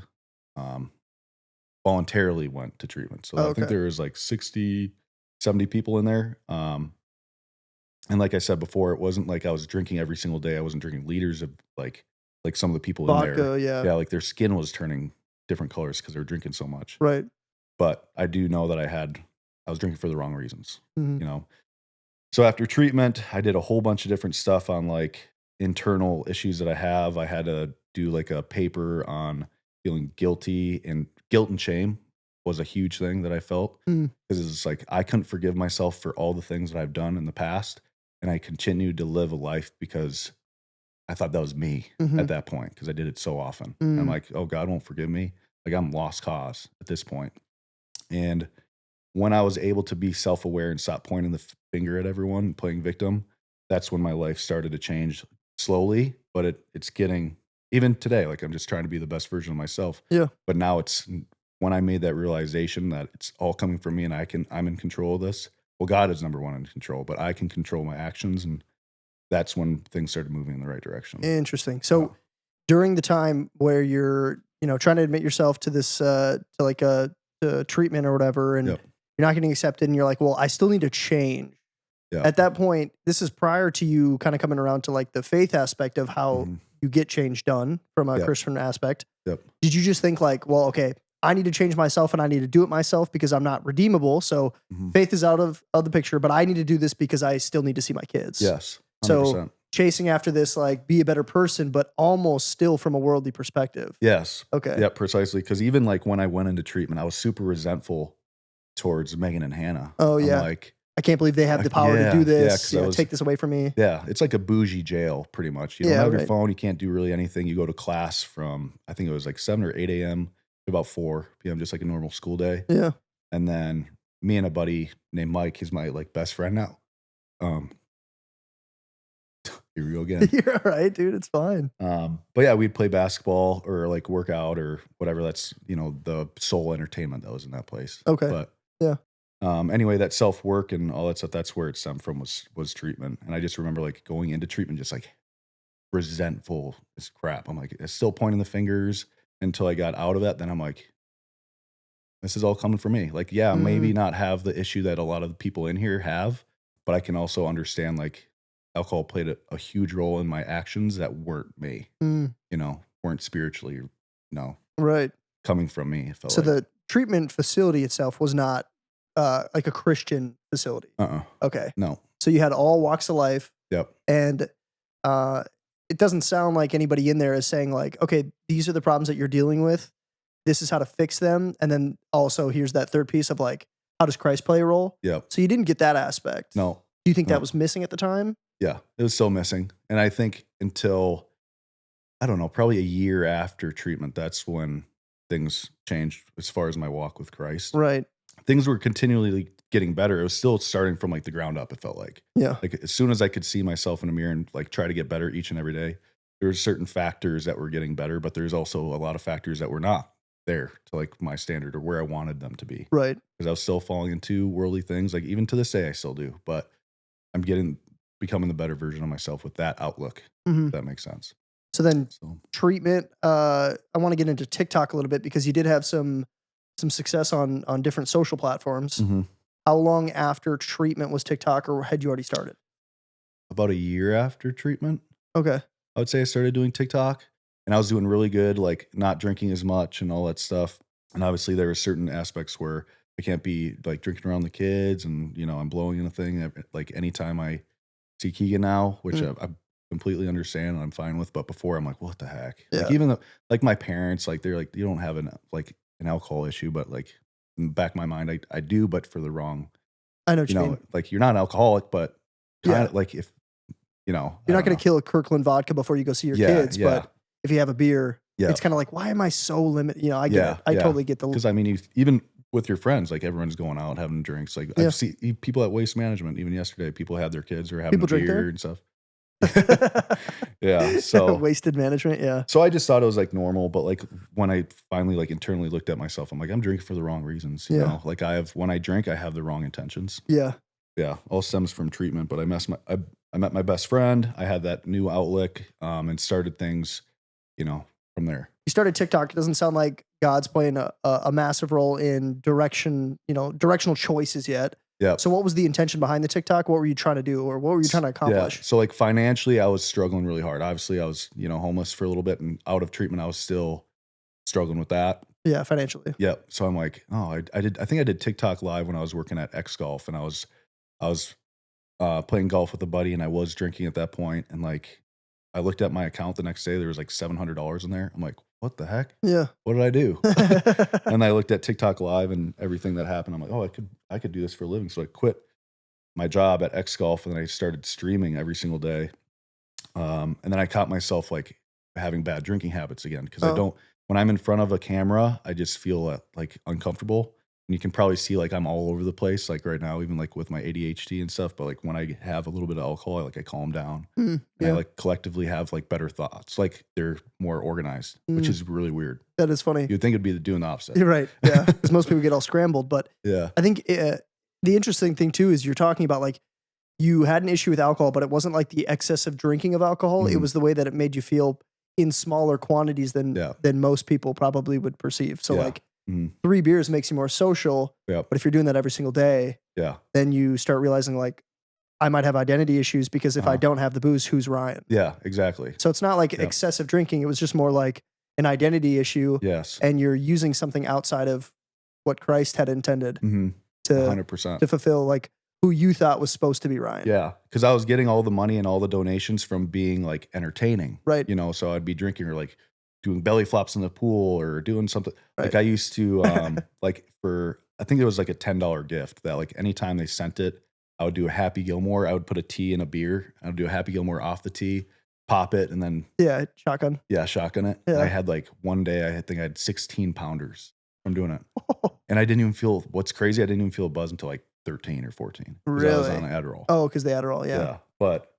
voluntarily went to treatment. So I think Okay. there was like 60, 70 people in there. And like I said before, it wasn't like I was drinking every single day. I wasn't drinking liters of like some of the people in there. Vodka. Yeah. Yeah, like their skin was turning different colors because they were drinking so much. Right. But I do know that I was drinking for the wrong reasons, Mhm. So after treatment, I did a whole bunch of different stuff on like internal issues that I have. I had to do like a paper on feeling guilty, and guilt and shame was a huge thing that I felt because it's like I couldn't forgive myself for all the things that I've done in the past. And I continued to live a life because I thought that was me at that point because I did it so often. And I'm like, oh, God won't forgive me. Like I'm lost cause at this point. And when I was able to be self-aware and stop pointing the finger at everyone and playing victim, that's when my life started to change slowly. But it's getting, even today, like I'm just trying to be the best version of myself. Yeah. But now it's when I made that realization that it's all coming from me and I'm in control of this. Well, God is number one in control, but I can control my actions. And that's when things started moving in the right direction. Interesting. So during the time where you're, trying to admit yourself to this, to like a to treatment or whatever, and Yep. you're not getting accepted, and you're like, well, I still need to change. Yeah. At that point, this is prior to you kind of coming around to like the faith aspect of how Mhm. you get change done from a Yep. Christian aspect. Yep. Did you just think like, well, okay, I need to change myself and I need to do it myself because I'm not redeemable. So Mhm. faith is out of the picture, but I need to do this because I still need to see my kids. Yes. So 100%. chasing after this, like be a better person, but almost still from a worldly perspective. Yes. Okay. Yeah, precisely. Because even like when I went into treatment, I was super resentful towards Megan and Hannah. Oh, I'm yeah. like, I can't believe they have the power to yeah, do yeah, this. 'cause I was- Take this away from me. yeah, it's like a bougie jail, pretty much. You don't Yeah, have your right. phone. You can't do really anything. You go to class from, I think it was like 7 or 8 a.m. to about 4 p.m., just like a normal school day. Yeah. And then me and a buddy named Mike, he's my like best friend now. Here we go again. You're all right, dude. It's fine. But yeah, we'd play basketball or like work out or whatever. That's, the sole entertainment that was in that place. Okay. But Yeah. Anyway, that self work and all that stuff, that's where it stemmed from was treatment. And I just remember like going into treatment, just like resentful as crap. I'm like, it's still pointing the fingers until I got out of that. Then I'm like, this is all coming from me. Like, yeah, maybe not have the issue that a lot of the people in here have, but I can also understand like alcohol played a huge role in my actions that weren't me, Mm, weren't spiritually, right. coming from me. It felt So like. the treatment facility itself was not like a Christian facility. Okay. No. So you had all walks of life, Yep. and it doesn't sound like anybody in there is saying like, okay, these are the problems that you're dealing with. This is how to fix them. And then also here's that third piece of like, how does Christ play a role? Yep. So you didn't get that aspect. No. Do you think No. that was missing at the time? Yeah, it was still missing. And I think until, I don't know, probably a year after treatment, that's when things changed as far as my walk with Christ. Right. Things were continually getting better. It was still starting from like the ground up, it felt like. Yeah. Like as soon as I could see myself in a mirror and like try to get better each and every day, there were certain factors that were getting better, but there's also a lot of factors that were not there to like my standard or where I wanted them to be. Right. Because I was still falling into worldly things. Like even to this day, I still do, but I'm becoming the better version of myself with that outlook. Mhm. If that makes sense. So then So treatment, I want to get into TikTok a little bit because you did have some success on different social platforms. How long after treatment was TikTok, or had you already started? about a year after treatment, Okay. I would say I started doing TikTok, and I was doing really good, like not drinking as much and all that stuff. And obviously there were certain aspects where I can't be like drinking around the kids, and I'm blowing in a thing. Like anytime I see Keegan now, which I completely understand and I'm fine with, but before I'm like, what the heck? Yeah. Like even though, like my parents, like they're like, you don't have an alcohol issue, but like in the back of my mind, I do, but for the wrong, I know what you mean. like you're not an alcoholic, but kind Yeah. of like if You're not going to kill a Kirkland vodka before you go see your Yeah, kids, yeah. but if you have a beer, Yeah. it's kind of like, why am I so limited? I get Yeah, it. I yeah. totally get the. Because I mean, even with your friends, like everyone's going out having drinks. Like Yeah. I've seen people at Waste Management, even yesterday, people had their kids or having People a drink beer there? and stuff. Yeah. So Wasted management. Yeah. so I just thought it was like normal, but like when I finally like internally looked at myself, I'm like, I'm drinking for the wrong reasons. You Yeah. know, like when I drink, I have the wrong intentions. Yeah. Yeah, all stems from treatment. But I met my best friend. I had that new outlook, and started things, from there. You started TikTok. It doesn't sound like God's playing a massive role in directional choices yet. Yeah. So what was the intention behind the TikTok? What were you trying to do, or what were you trying to accomplish? Yeah. So like financially, I was struggling really hard. Obviously, I was homeless for a little bit, and out of treatment, I was still struggling with that. Yeah, financially. Yep. So I'm like, oh, I think I did TikTok live when I was working at X Golf, and I was playing golf with a buddy, and I was drinking at that point, and like I looked at my account the next day, there was like $700 in there. I'm like, what the heck? Yeah. What did I do? And I looked at TikTok live and everything that happened. I'm like, oh, I could do this for a living. So I quit my job at X Golf, and then I started streaming every single day. And then I caught myself like having bad drinking habits again, because when I'm in front of a camera, I just feel like uncomfortable. And you can probably see like I'm all over the place, like right now, even like with my ADHD and stuff. But like when I have a little bit of alcohol, I calm down. And I like collectively have like better thoughts, like they're more organized, which is really weird. That is funny. You'd think it'd be doing the opposite. You're right. Yeah, because most people get all scrambled. But Yeah. I think the interesting thing too is you're talking about like you had an issue with alcohol, but it wasn't like the excessive drinking of alcohol. It Mhm. was the way that it made you feel in smaller quantities than Yeah. most people probably would perceive. So Yeah. like Mhm. 3 beers makes you more social, Yep. but if you're doing that every single day, Yeah. then you start realizing like I might have identity issues because if I Uh-huh. don't have the booze, who's Ryan? Yeah, exactly. So it's not like Yep. excessive drinking. It was just more like an identity issue, Yes. and you're using something outside of what Christ had intended Mm-hmm. to 100%. fulfill like who you thought was supposed to be Ryan. Yeah, because I was getting all the money and all the donations from being like entertaining, Right. you know. So I'd be drinking or like doing belly flops in the pool or doing something. Like Right. I used to, like for I think it was like a $10 gift that like anytime they sent it, I would do a Happy Gilmore. I would put a tea in a beer. I would do a Happy Gilmore off the tea, pop it, and then Yeah, shotgun. shotgun it. Yeah. I had like one day I think I had 16 pounders from doing it, and I didn't even feel. What's crazy? I didn't even feel a buzz until like 13 or 14. 'Cause I was Really? on Adderall. Oh, because the Adderall, yeah. But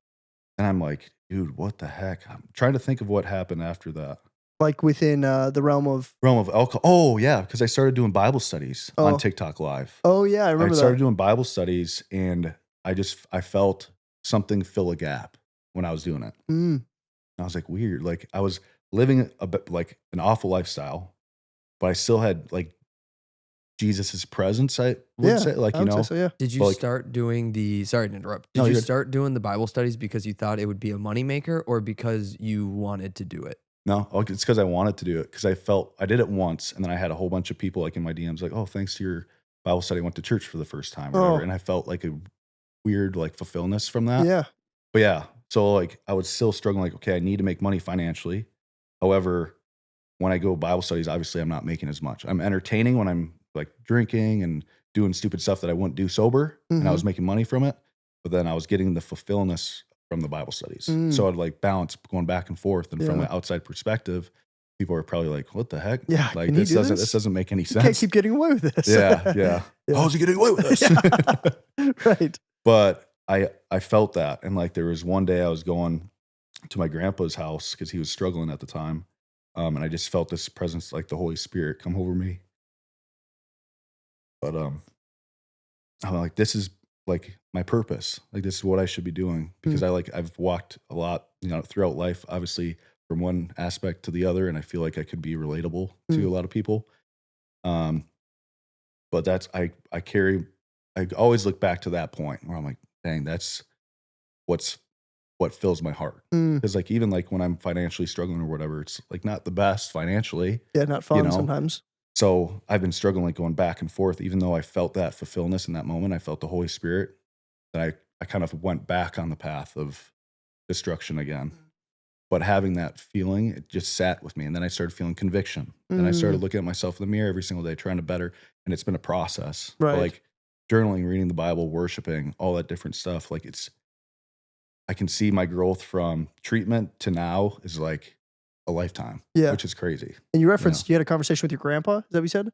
and I'm like, dude, what the heck? I'm trying to think of what happened after that. Like within the realm of Realm of alcohol. Oh yeah, because I started doing Bible studies Oh. on TikTok Live. oh yeah, I I remember started that. doing Bible studies, and I felt something fill a gap when I was doing it. Mm, And I was like, weird. Like I was living a bit like an awful lifestyle, but I still had like Jesus's presence. I would yeah, say, like I you would say know, so, yeah. Did you Like- start doing the? Sorry to interrupt. No, Did you you're good. start doing the Bible studies because you thought it would be a moneymaker, or because you wanted to do it? No, it's because I wanted to do it because I felt I did it once, and then I had a whole bunch of people like in my DMs like, "Oh, thanks to your Bible study, I went to church for the first time," or whatever, Oh. and I felt like a weird like fulfillment from that. Yeah. But yeah, so like I was still struggling. Like, okay, I need to make money financially. However, when I go Bible studies, obviously I'm not making as much. I'm entertaining when I'm like drinking and doing stupid stuff that I wouldn't do sober, and I Mhm. was making money from it. But then I was getting the fulfillment from the Bible studies. Mm. So I'd like balance going back and forth. And from Yeah. an outside perspective, people are probably like, "What the heck? Yeah, like can you this do doesn't this? this doesn't make any You can't sense." keep getting away with this. Yeah, yeah. Yeah. How's he getting away with this? Yeah. Right. But I felt that, and like there was one day I was going to my grandpa's house because he was struggling at the time, and I just felt this presence, like the Holy Spirit, come over me. But I'm like, this is like my purpose. Like this is what I should be doing because I've walked a lot, you know, throughout life, obviously from one aspect to the other, and I feel like I could be relatable to a lot of people. But that's I always look back to that point where I'm like, dang, that's what fills my heart. Mm, Because like even like when I'm financially struggling or whatever, it's like not the best financially. yeah, not fun know, sometimes. So I've been struggling like going back and forth, even though I felt that fulfillment in that moment. I felt the Holy Spirit. That I kind of went back on the path of destruction again. But having that feeling, it just sat with me. And then I started feeling conviction. Then I started looking at myself in the mirror every single day, trying to better. And it's been a process. But, Right. like journaling, reading the Bible, worshiping, all that different stuff. Like I can see my growth from treatment to now is like a lifetime, Yeah. which is crazy. And you referenced you had a conversation with your grandpa. Is that what you said?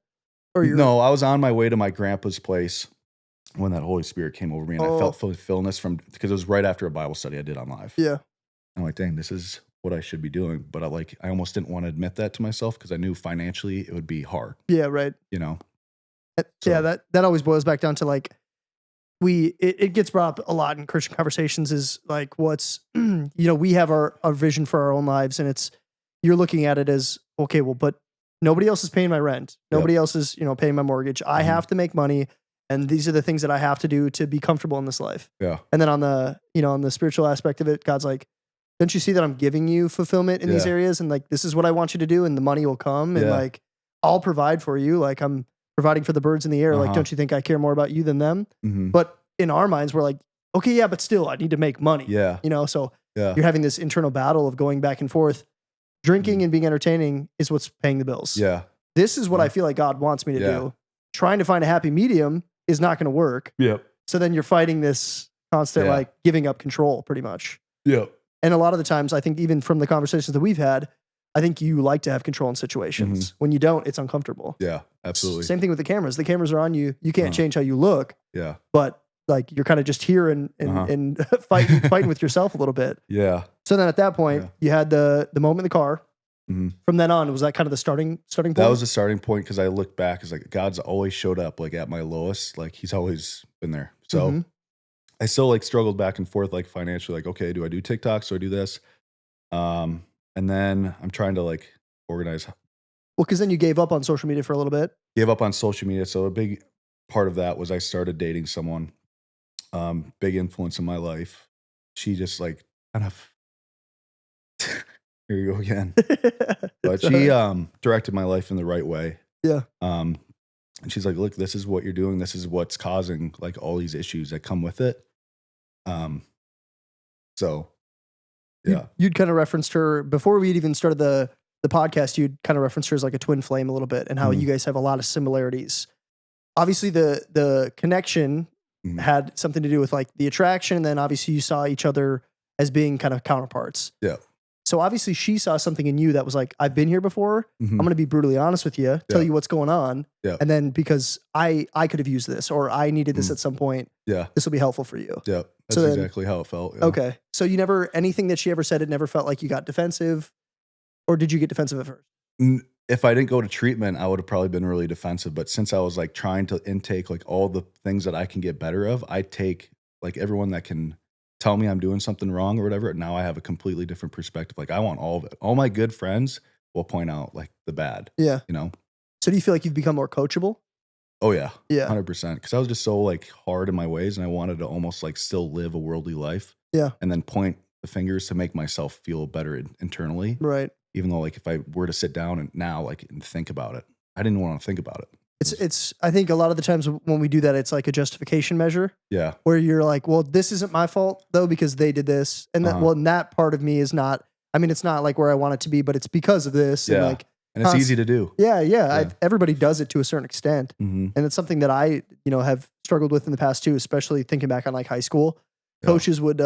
Or your No, I was on my way to my grandpa's place when that Holy Spirit came over me, and I Oh. felt fulfillment from because it was right after a Bible study I did on live. Yeah. I'm like, dang, this is what I should be doing. But I almost didn't want to admit that to myself because I knew financially it would be hard, Yeah. Right. you know? Yeah. So- That always boils back down to like it gets brought up a lot in Christian conversations is like what's you know we have our vision for our own lives, and it's you're looking at it as okay, well, but nobody else is paying my rent, nobody else is paying my mortgage. I Mhm. have to make money, and these are the things that I have to do to be comfortable in this life. Yeah. And then on the on the spiritual aspect of it, God's like, don't you see that I'm giving you fulfillment in these Yeah. areas, and like this is what I want you to do, and the money will come, and Yeah. like I'll provide for you, like I'm providing for the birds in the air. Like, Uh-huh. don't you think I care more about you than them? Mhm. But in our minds, we're like, okay, yeah, but still, I need to make money. Yeah. So Yeah. you're having this internal battle of going back and forth. Drinking and being entertaining is what's paying the bills. Yeah. This is what Yeah. I feel like God wants me to Yeah. do. Trying to find a happy medium is not going to work. Yep. So then you're fighting this constant, Yeah. like giving up control pretty much. Yep. And a lot of the times, I think even from the conversations that we've had, I think you like to have control in situations. When you don't, it's uncomfortable. Yeah. Absolutely. Same thing with the cameras. The cameras are on you. You can't Uh-huh. change how you look, Yeah. but like you're kind of just here and fighting with yourself a little bit. Yeah. So then at that point, Yeah. you had the moment in the car. Mhm. From then on, was that kind of the starting point? That was the starting point because I look back, it's like God's always showed up like at my lowest. Like he's always been there. So Mhm. I still like struggled back and forth like financially, like, okay, do I do TikToks? Do I do this? And then I'm trying to like organize, Well, because then you gave up on social media for a little bit. give up on social media. So a big part of that was I started dating someone, big influence in my life. She just like kind of, here you go again. But she directed my life in the right way. Yeah. And she's like, look, this is what you're doing. This is what's causing like all these issues that come with it. So yeah. You'd kind of referenced her before we'd even started the podcast. You'd kind of referenced her as like a twin flame a little bit, and how Mhm. you guys have a lot of similarities. Obviously, the connection Mhm. had something to do with like the attraction, and then obviously you saw each other as being kind of counterparts. Yeah. So obviously she saw something in you that was like, I've been here before. Mhm. I'm going to be brutally honest with you, tell Yeah. you what's going on. Yeah. And then because I could have used this, or I needed this Mhm. at some point, Yeah. this will be helpful for you. Yeah. That's So then- exactly how it felt. Yeah. Okay. So you never, anything that she ever said, it never felt like you got defensive, or did you get defensive at first? If I didn't go to treatment, I would have probably been really defensive. But since I was like trying to intake like all the things that I can get better of, I take like everyone that can tell me I'm doing something wrong or whatever. Now I have a completely different perspective. Like I want all of it. All my good friends will point out like the bad, Yeah. you know? So do you feel like you've become more coachable? Oh yeah. Yeah. 100%. Cause I was just so like hard in my ways and I wanted to almost like still live a worldly life. Yeah. And then point the fingers to make myself feel better internally. Right. Even though like if I were to sit down and now like and think about it, I didn't want to think about it. It's, I think a lot of the times when we do that, it's like a justification measure Yeah. where you're like, well, this isn't my fault though, because they did this. And that, Uh-huh. well, and that part of me is not, I mean, it's not like where I want it to be, but it's because of this. And Yeah. like, And it's Const- easy to do. yeah. Yeah. Everybody does it to a certain extent. Mm-hmm. And it's something that I, have struggled with in the past too, especially thinking back on like high school. Yeah. Coaches would,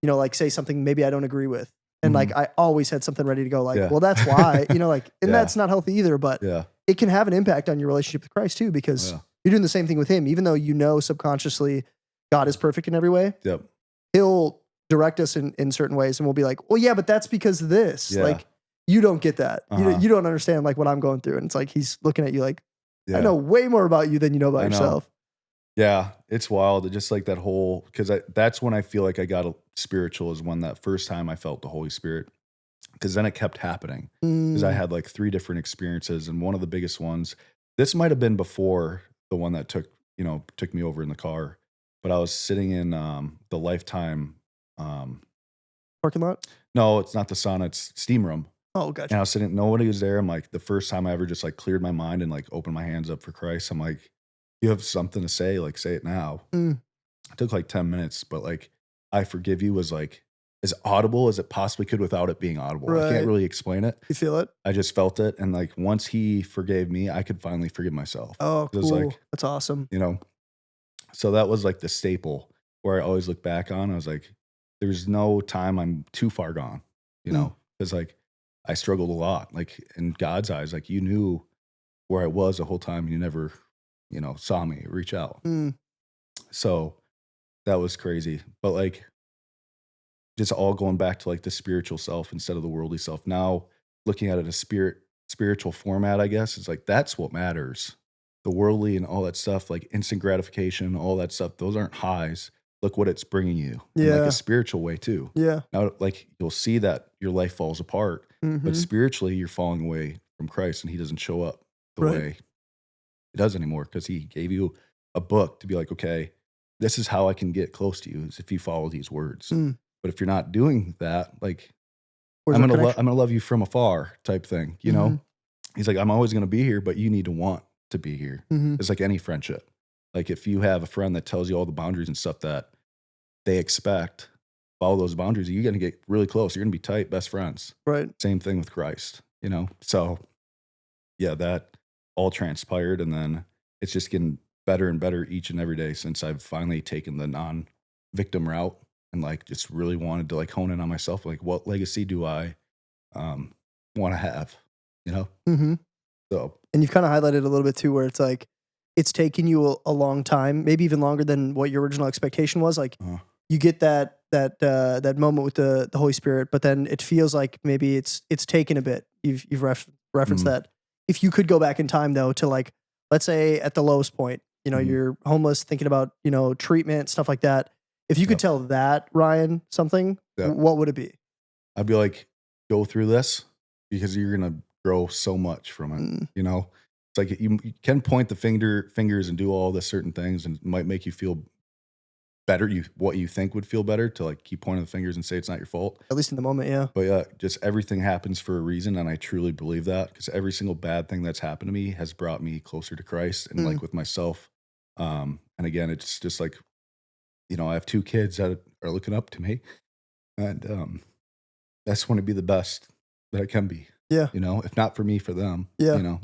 like say something maybe I don't agree with. And like, I always had something ready to go like, Yeah. well, that's why, and Yeah. that's not healthy either, but Yeah. it can have an impact on your relationship with Christ too, because Yeah. you're doing the same thing with him, even though subconsciously God is perfect in every way. Yep. He'll direct us in certain ways, and we'll be like, well, yeah, but that's because of this. Yeah. Like, you don't get that. Uh-huh. You don't understand like what I'm going through. And it's like, he's looking at you like, Yeah. I know way more about you than you know about I know. yourself. Yeah. It's wild. Just like that whole, because that's when I feel like I got spiritual, is when that first time I felt the Holy Spirit. Because then it kept happening. Because I had like 3 different experiences, and one of the biggest ones, this might have been before the one that took me over in the car, but I was sitting in the Lifetime. Parking lot. No, it's not the sauna, it's steam room. Oh, gotcha. And I was sitting, nobody was there. I'm like, the first time I ever just like cleared my mind and like opened my hands up for Christ. I'm like, you have something to say, like say it now. Mm. It took like 10 minutes, but like, I forgive you was like as audible as it possibly could without it being audible. I Right. can't really explain it. You feel it? I just felt it. And like, once he forgave me, I could finally forgive myself, Oh, It was cool. like- That's awesome. So that was like the staple where I always look back on. I was like, there's no time I'm too far gone, because like I struggled a lot. Like in God's eyes, like you knew where I was the whole time. You never, saw me reach out. Mm. So that was crazy. But like just all going back to like the spiritual self instead of the worldly self. Now looking at it as spiritual format, I guess, it's like that's what matters. The worldly and all that stuff, like instant gratification, all that stuff, those aren't highs. Look what it's bringing you in like Yeah. a spiritual way too. Yeah. Now, like you'll see that your life falls apart, Mhm. but spiritually you're falling away from Christ, and he doesn't show up the Right. way he does anymore, because he gave you a book to be like, okay, this is how I can get close to you, is if you follow these words. Mm. But if you're not doing that, like Where's I'm our gonna connection? I'm gonna love you from afar type thing, Mhm. He's like, I'm always gonna be here, but you need to want to be here. Mhm. It's like any friendship. Like if you have a friend that tells you all the boundaries and stuff that they expect, follow those boundaries, you're gonna get really close. You're gonna be tight, best friends. Right. Same thing with Christ, So yeah, that all transpired, and then it's just getting better and better each and every day since I've finally taken the non-victim route and like just really wanted to like hone in on myself. Like, what legacy do I want to have? Mm-hmm. So And you've kind of highlighted a little bit too, where it's like, it's taken you a long time, maybe even longer than what your original expectation was. Like Uh-huh. you get that moment with the Holy Spirit, but then it feels like maybe it's taken a bit. You've referenced Mhm. that. If you could go back in time though, to like, let's say at the lowest point, Mhm. you're homeless, thinking about, treatment, stuff like that. If you could Yep. tell that Ryan something, Yep. what would it be? I'd be like, go through this because you're going to grow so much from it. You know, it's like you can point the fingers and do all the certain things and it might make you feel better. What you think would feel better to like keep pointing the fingers and say it's not your fault. At least in the moment, yeah. But yeah, just everything happens for a reason. And I truly believe that because every single bad thing that's happened to me has brought me closer to Christ and like with myself. And again, it's just like, you know, I have 2 kids that are looking up to me and I just want to be the best that I can be. Yeah. You know, if not for me, for them. Yeah. You know,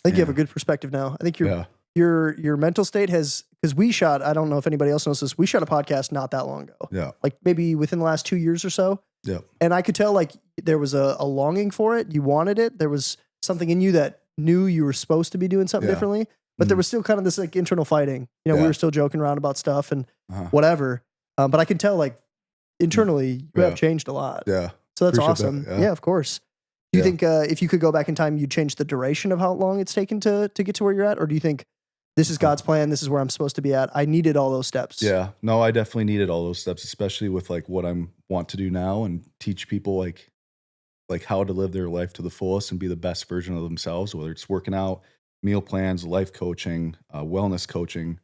I think you have a good perspective now. I think yeah. your mental state has, because we shot, I don't know if anybody else knows this, we shot a podcast not that long ago. Yeah. Like maybe within the last 2 years or so. Yeah. And I could tell like there was a longing for it. You wanted it. There was something in you that knew you were supposed to be doing something differently. But there was still kind of this like internal fighting. You know, we were still joking around about stuff and whatever. But I can tell like internally you have changed a lot. Yeah. So that's Appreciate awesome. that, Yeah, of course. Do you think if you could go back in time, you'd change the duration of how long it's taken to get to where you're at? Or do you think this is God's plan, this is where I'm supposed to be at? I needed all those steps. Yeah. No, I definitely needed all those steps, especially with like what I'm want to do now and teach people like how to live their life to the fullest and be the best version of themselves, whether it's working out, meal plans, life coaching, wellness coaching,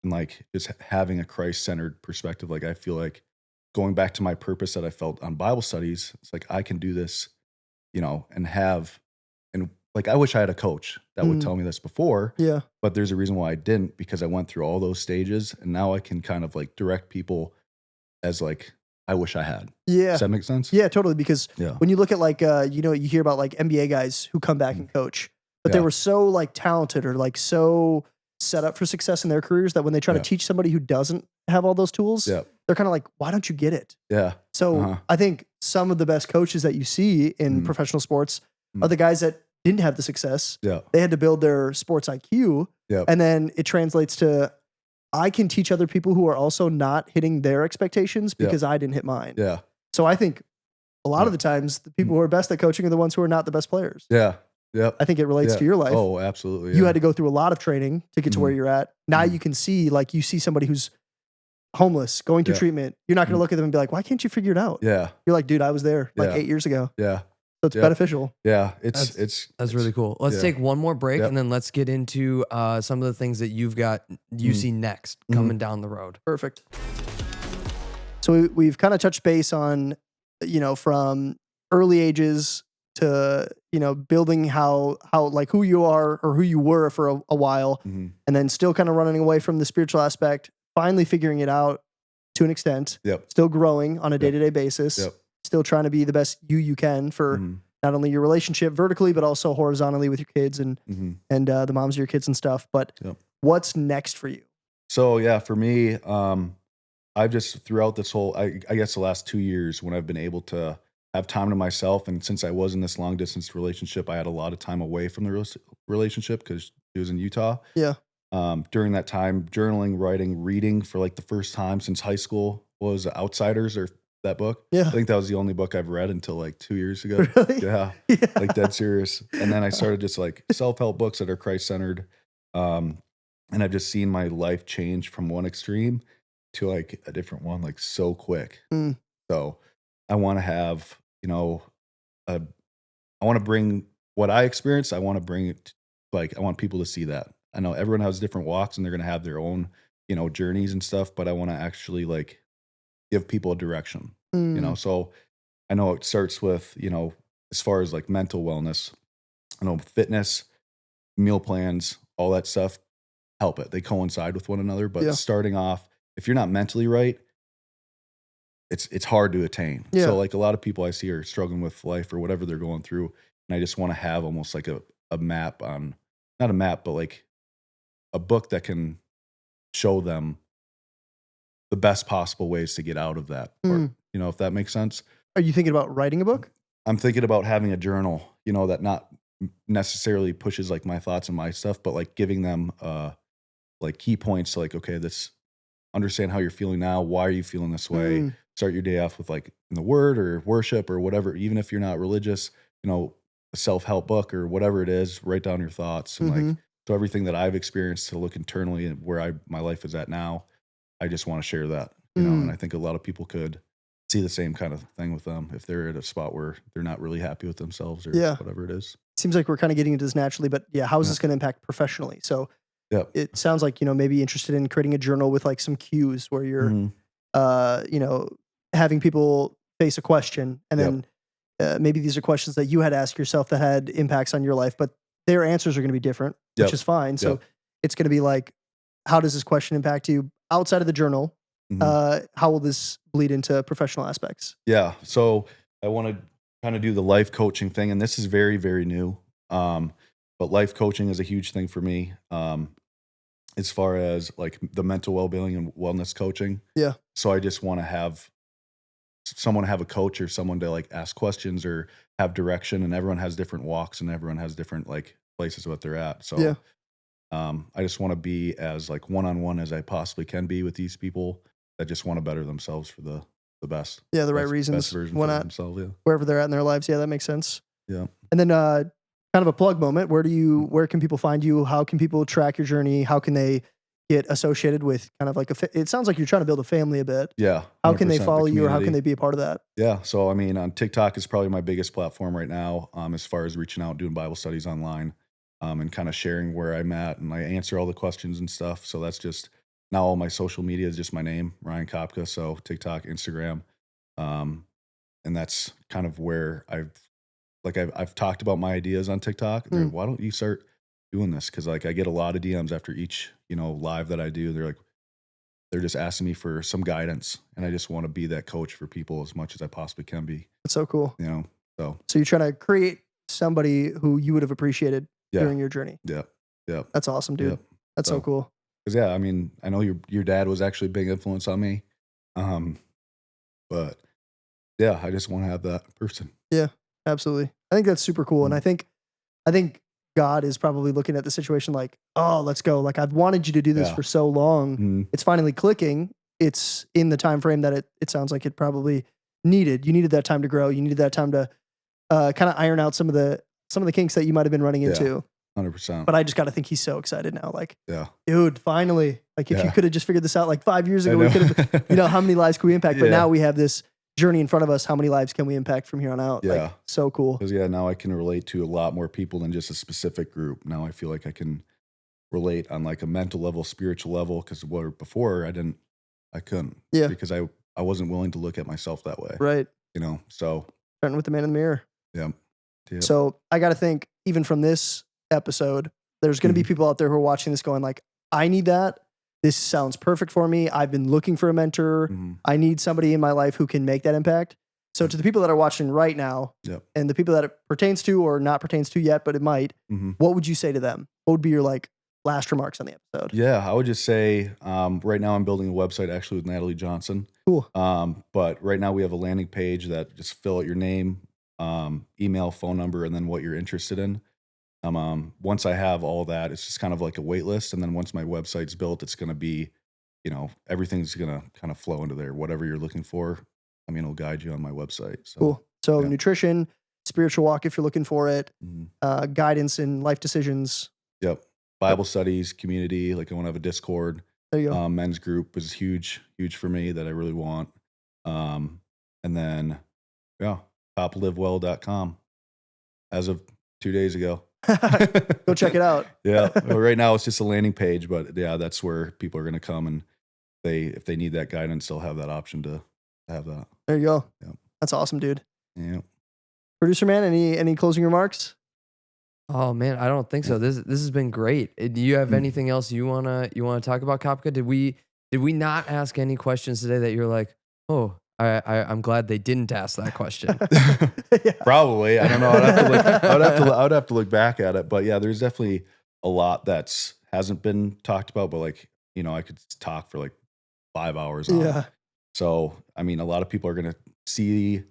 and like just having a Christ-centered perspective. Like I feel like going back to my purpose that I felt on Bible studies, it's like I can do this, you know, and like I wish I had a coach that would tell me this before. Yeah. But there's a reason why I didn't, because I went through all those stages and now I can kind of like direct people as like I wish I had. Yeah. Does that make sense? Yeah, totally. Because when you look at like you know, you hear about like NBA guys who come back and coach, but they were so like talented or like so set up for success in their careers that when they try to teach somebody who doesn't have all those tools, they're kind of like, why don't you get it? Yeah. So I think some of the best coaches that you see in professional sports are the guys that didn't have the success. Yeah. They had to build their sports IQ. Yeah. And then it translates to, I can teach other people who are also not hitting their expectations because I didn't hit mine. Yeah. So I think a lot of the times the people who are best at coaching are the ones who are not the best players. Yeah. Yep. I think it relates to your life. Oh, absolutely. You had to go through a lot of training to get to where you're at. Now you can see, like you see somebody who's homeless going through treatment. You're not going to look at them and be like, why can't you figure it out? Yeah. You're like, dude, I was there like 8 years ago. Yeah. So it's beneficial. Yeah. That's really cool. Let's take one more break and then let's get into some of the things that you see next coming down the road. Perfect. So we've kind of touched base on, you know, from early ages to, you know, building how like who you are or who you were for a while, and then still kind of running away from the spiritual aspect, finally figuring it out to an extent, still growing on a day-to-day basis, still trying to be the best you can for not only your relationship vertically, but also horizontally with your kids and the moms of your kids and stuff. But what's next for you? So yeah, for me, I've just throughout this whole, I guess the last 2 years when I've been able to have time to myself. And since I was in this long distance relationship, I had a lot of time away from the relationship because he was in Utah. Yeah. During that time, journaling, writing, reading for like the first time since high school was Outsiders, or that book. Yeah. I think that was the only book I've read until like 2 years ago. Really? Yeah. Like dead serious. And then I started just like self-help books that are Christ-centered. And I've just seen my life change from one extreme to like a different one, like so quick. So I want to have, you know, I want to bring what I experienced. I want to bring it, like, I want people to see that. I know everyone has different walks and they're going to have their own, you know, journeys and stuff, but I want to actually like give people a direction, you know? So I know it starts with, you know, as far as like mental wellness, I know fitness, meal plans, all that stuff, help it. They coincide with one another, but starting off, if you're not mentally right, it's hard to attain. Yeah. So like a lot of people I see are struggling with life or whatever they're going through. And I just want to have almost like a map on, not a map, but like a book that can show them the best possible ways to get out of that. Or, you know, if that makes sense. Are you thinking about writing a book? I'm thinking about having a journal, you know, that not necessarily pushes like my thoughts and my stuff, but like giving them like key points to like, okay, this, understand how you're feeling now. Why are you feeling this way? Start your day off with like in the word or worship or whatever, even if you're not religious, you know, a self-help book or whatever it is, write down your thoughts. And like, so everything that I've experienced to look internally and where my life is at now, I just want to share that, you know, and I think a lot of people could see the same kind of thing with them if they're at a spot where they're not really happy with themselves or Yeah. whatever it is. Seems like we're kind of getting into this naturally, but yeah, how is Yeah. this going to impact professionally? So Yep. it sounds like, maybe interested in creating a journal with like some cues where you're, Mhm. having people face a question and Yep. then maybe these are questions that you had to ask yourself that had impacts on your life, but their answers are going to be different, which Yep. is fine. So Yep. it's going to be like, how does this question impact you outside of the journal? Mhm. How will this bleed into professional aspects? Yeah. So I want to kind of do the life coaching thing, and this is very, very new. But life coaching is a huge thing for me. As far as like the mental well-being and wellness coaching. Yeah. So I just want to have someone have a coach or someone to like ask questions or have direction, and everyone has different walks and everyone has different like places what they're at. So Yeah. I just want to be as like one-on-one as I possibly can be with these people that just want to better themselves for the best. Yeah, the right best reasons. version Why for not? themselves. Yeah. Wherever they're at in their lives. Yeah, that makes sense. Yeah. And then kind of a plug moment. Where can people find you? How can people track your journey? How can they get associated with kind of like it sounds like you're trying to build a family a bit. Yeah. How can they 100% the follow you or how can community. they be a part of that? Yeah. So, I mean, on TikTok is probably my biggest platform right now, as far as reaching out, doing Bible studies online, and kind of sharing where I'm at. And I answer all the questions and stuff. So that's just now all my social media is just my name, Ryan Kopka. So TikTok, Instagram. And that's kind of where I've talked about my ideas on TikTok. They're like, why don't you start doing this? Cause like I get a lot of DMs after each, live that I do. They're just asking me for some guidance, and I just want to be that coach for people as much as I possibly can be, That's so cool. So So you're trying to create somebody who you would have appreciated yeah, during your journey. yeah, yeah, That's awesome, dude. yeah. That's so So- cool. Cause yeah, I mean, I know your dad was actually a big influence on me. But yeah, I just want to have that person. Absolutely. I think that's super cool. And I think God is probably looking at the situation like, oh, let's go. Like I've wanted you to do this Yeah. for so long. Mhm. It's finally clicking. It's in the time frame that it sounds like it probably needed. You needed that time to grow. You needed that time to kind of iron out some of the kinks that you might have been running Yeah. into. 100%. But I just got to think he's so excited now. Like, Yeah. dude, finally. Like if you Yeah. could have just figured this out like 5 years I ago, we know. could have, how many lives can we impact? But Yeah. now we have this journey in front of us. How many lives can we impact from here on out? Yeah. Like, so cool. Because yeah, now I can relate to a lot more people than just a specific group. Now I feel like I can relate on like a mental level, spiritual level. Because before I couldn't. Yeah. Because I wasn't willing to look at myself that way. Right. So Starting with the man in the mirror. yeah. So I got to think, even from this episode, there's going to be people out there who are watching this going like, I need that. This sounds perfect for me. I've been looking for a mentor. Mhm. I need somebody in my life who can make that impact. So to the people that are watching right now Yep. and the people that it pertains to or not pertains to yet, but it might, Mhm. what would you say to them? What would be your like last remarks on the episode? Yeah, I would just say right now I'm building a website actually with Natalie Johnson. Cool. But right now we have a landing page that just fill out your name, email, phone number, and then what you're interested in. Once I have all that, it's just kind of like a wait list. And then once my website's built, it's going to be, everything's going to kind of flow into there. Whatever you're looking for, it'll guide you on my website. So, Cool. So yeah. nutrition, spiritual walk if you're looking for it, mhm. guidance in life decisions. Yep. Bible studies, community. Like I want to have a Discord. There you go. Men's group is huge for me that I really want. And then, yeah, toplivewell.com as of 2 days ago. Go check it out. Yeah. Well, right now it's just a landing page, but yeah, that's where people are going to come, and if they need that guidance, they'll have that option to have that. There you go. Yep. That's awesome, dude. Yeah. Producer man, any closing remarks? Oh man, I don't think so. This has been great. Do you have Mm. anything else you wanna talk about, Kopka? Did we not ask any questions today that you're like, oh, I'm glad they didn't ask that question? Yeah. Probably. I don't know. I would have to look back at it, but yeah, there's definitely a lot that's hasn't been talked about, but like, I could talk for like 5 hours on it. Yeah. So, a lot of people are going to see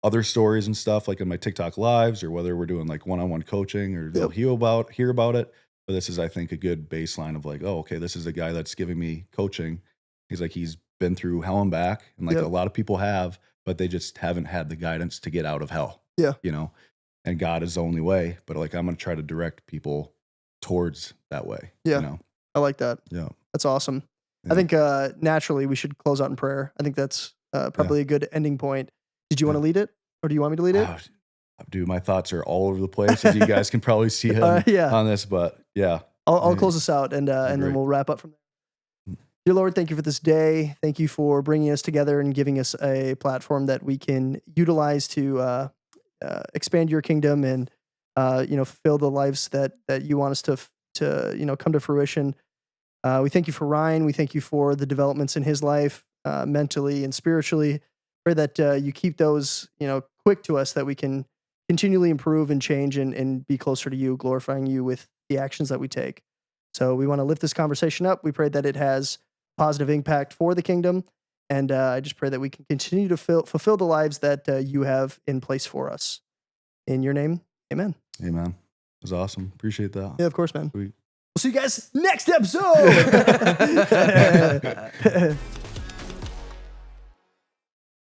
other stories and stuff like in my TikTok lives, or whether we're doing like one-on-one coaching, or they'll hear about it. But this is, I think, a good baseline of like, oh, okay, this is a guy that's giving me coaching. He's been through hell and back, and like Yep. a lot of people have, but they just haven't had the guidance to get out of hell. Yeah. And God is the only way. But like, I'm going to try to direct people towards that way. Yeah. I like that. Yeah. That's awesome. Yeah. I think naturally we should close out in prayer. I think that's probably a good ending point. Did you want to lead it, or do you want me to lead it? Dude, my thoughts are all over the place, as you guys can probably see on this. But yeah, I'll close this out, and then we'll wrap up from there. Dear Lord, thank you for this day. Thank you for bringing us together and giving us a platform that we can utilize to expand your kingdom and fulfill the lives that you want us to come to fruition. We thank you for Ryan. We thank you for the developments in his life, mentally and spiritually. Pray that you keep those quick to us, that we can continually improve and change and be closer to you, glorifying you with the actions that we take. So we want to lift this conversation up. We pray that it has positive impact for the kingdom. And I just pray that we can continue to fulfill the lives that you have in place for us. In your name, amen. Amen. It was awesome. Appreciate that. Yeah, of course, man. Sweet. We'll see you guys next episode.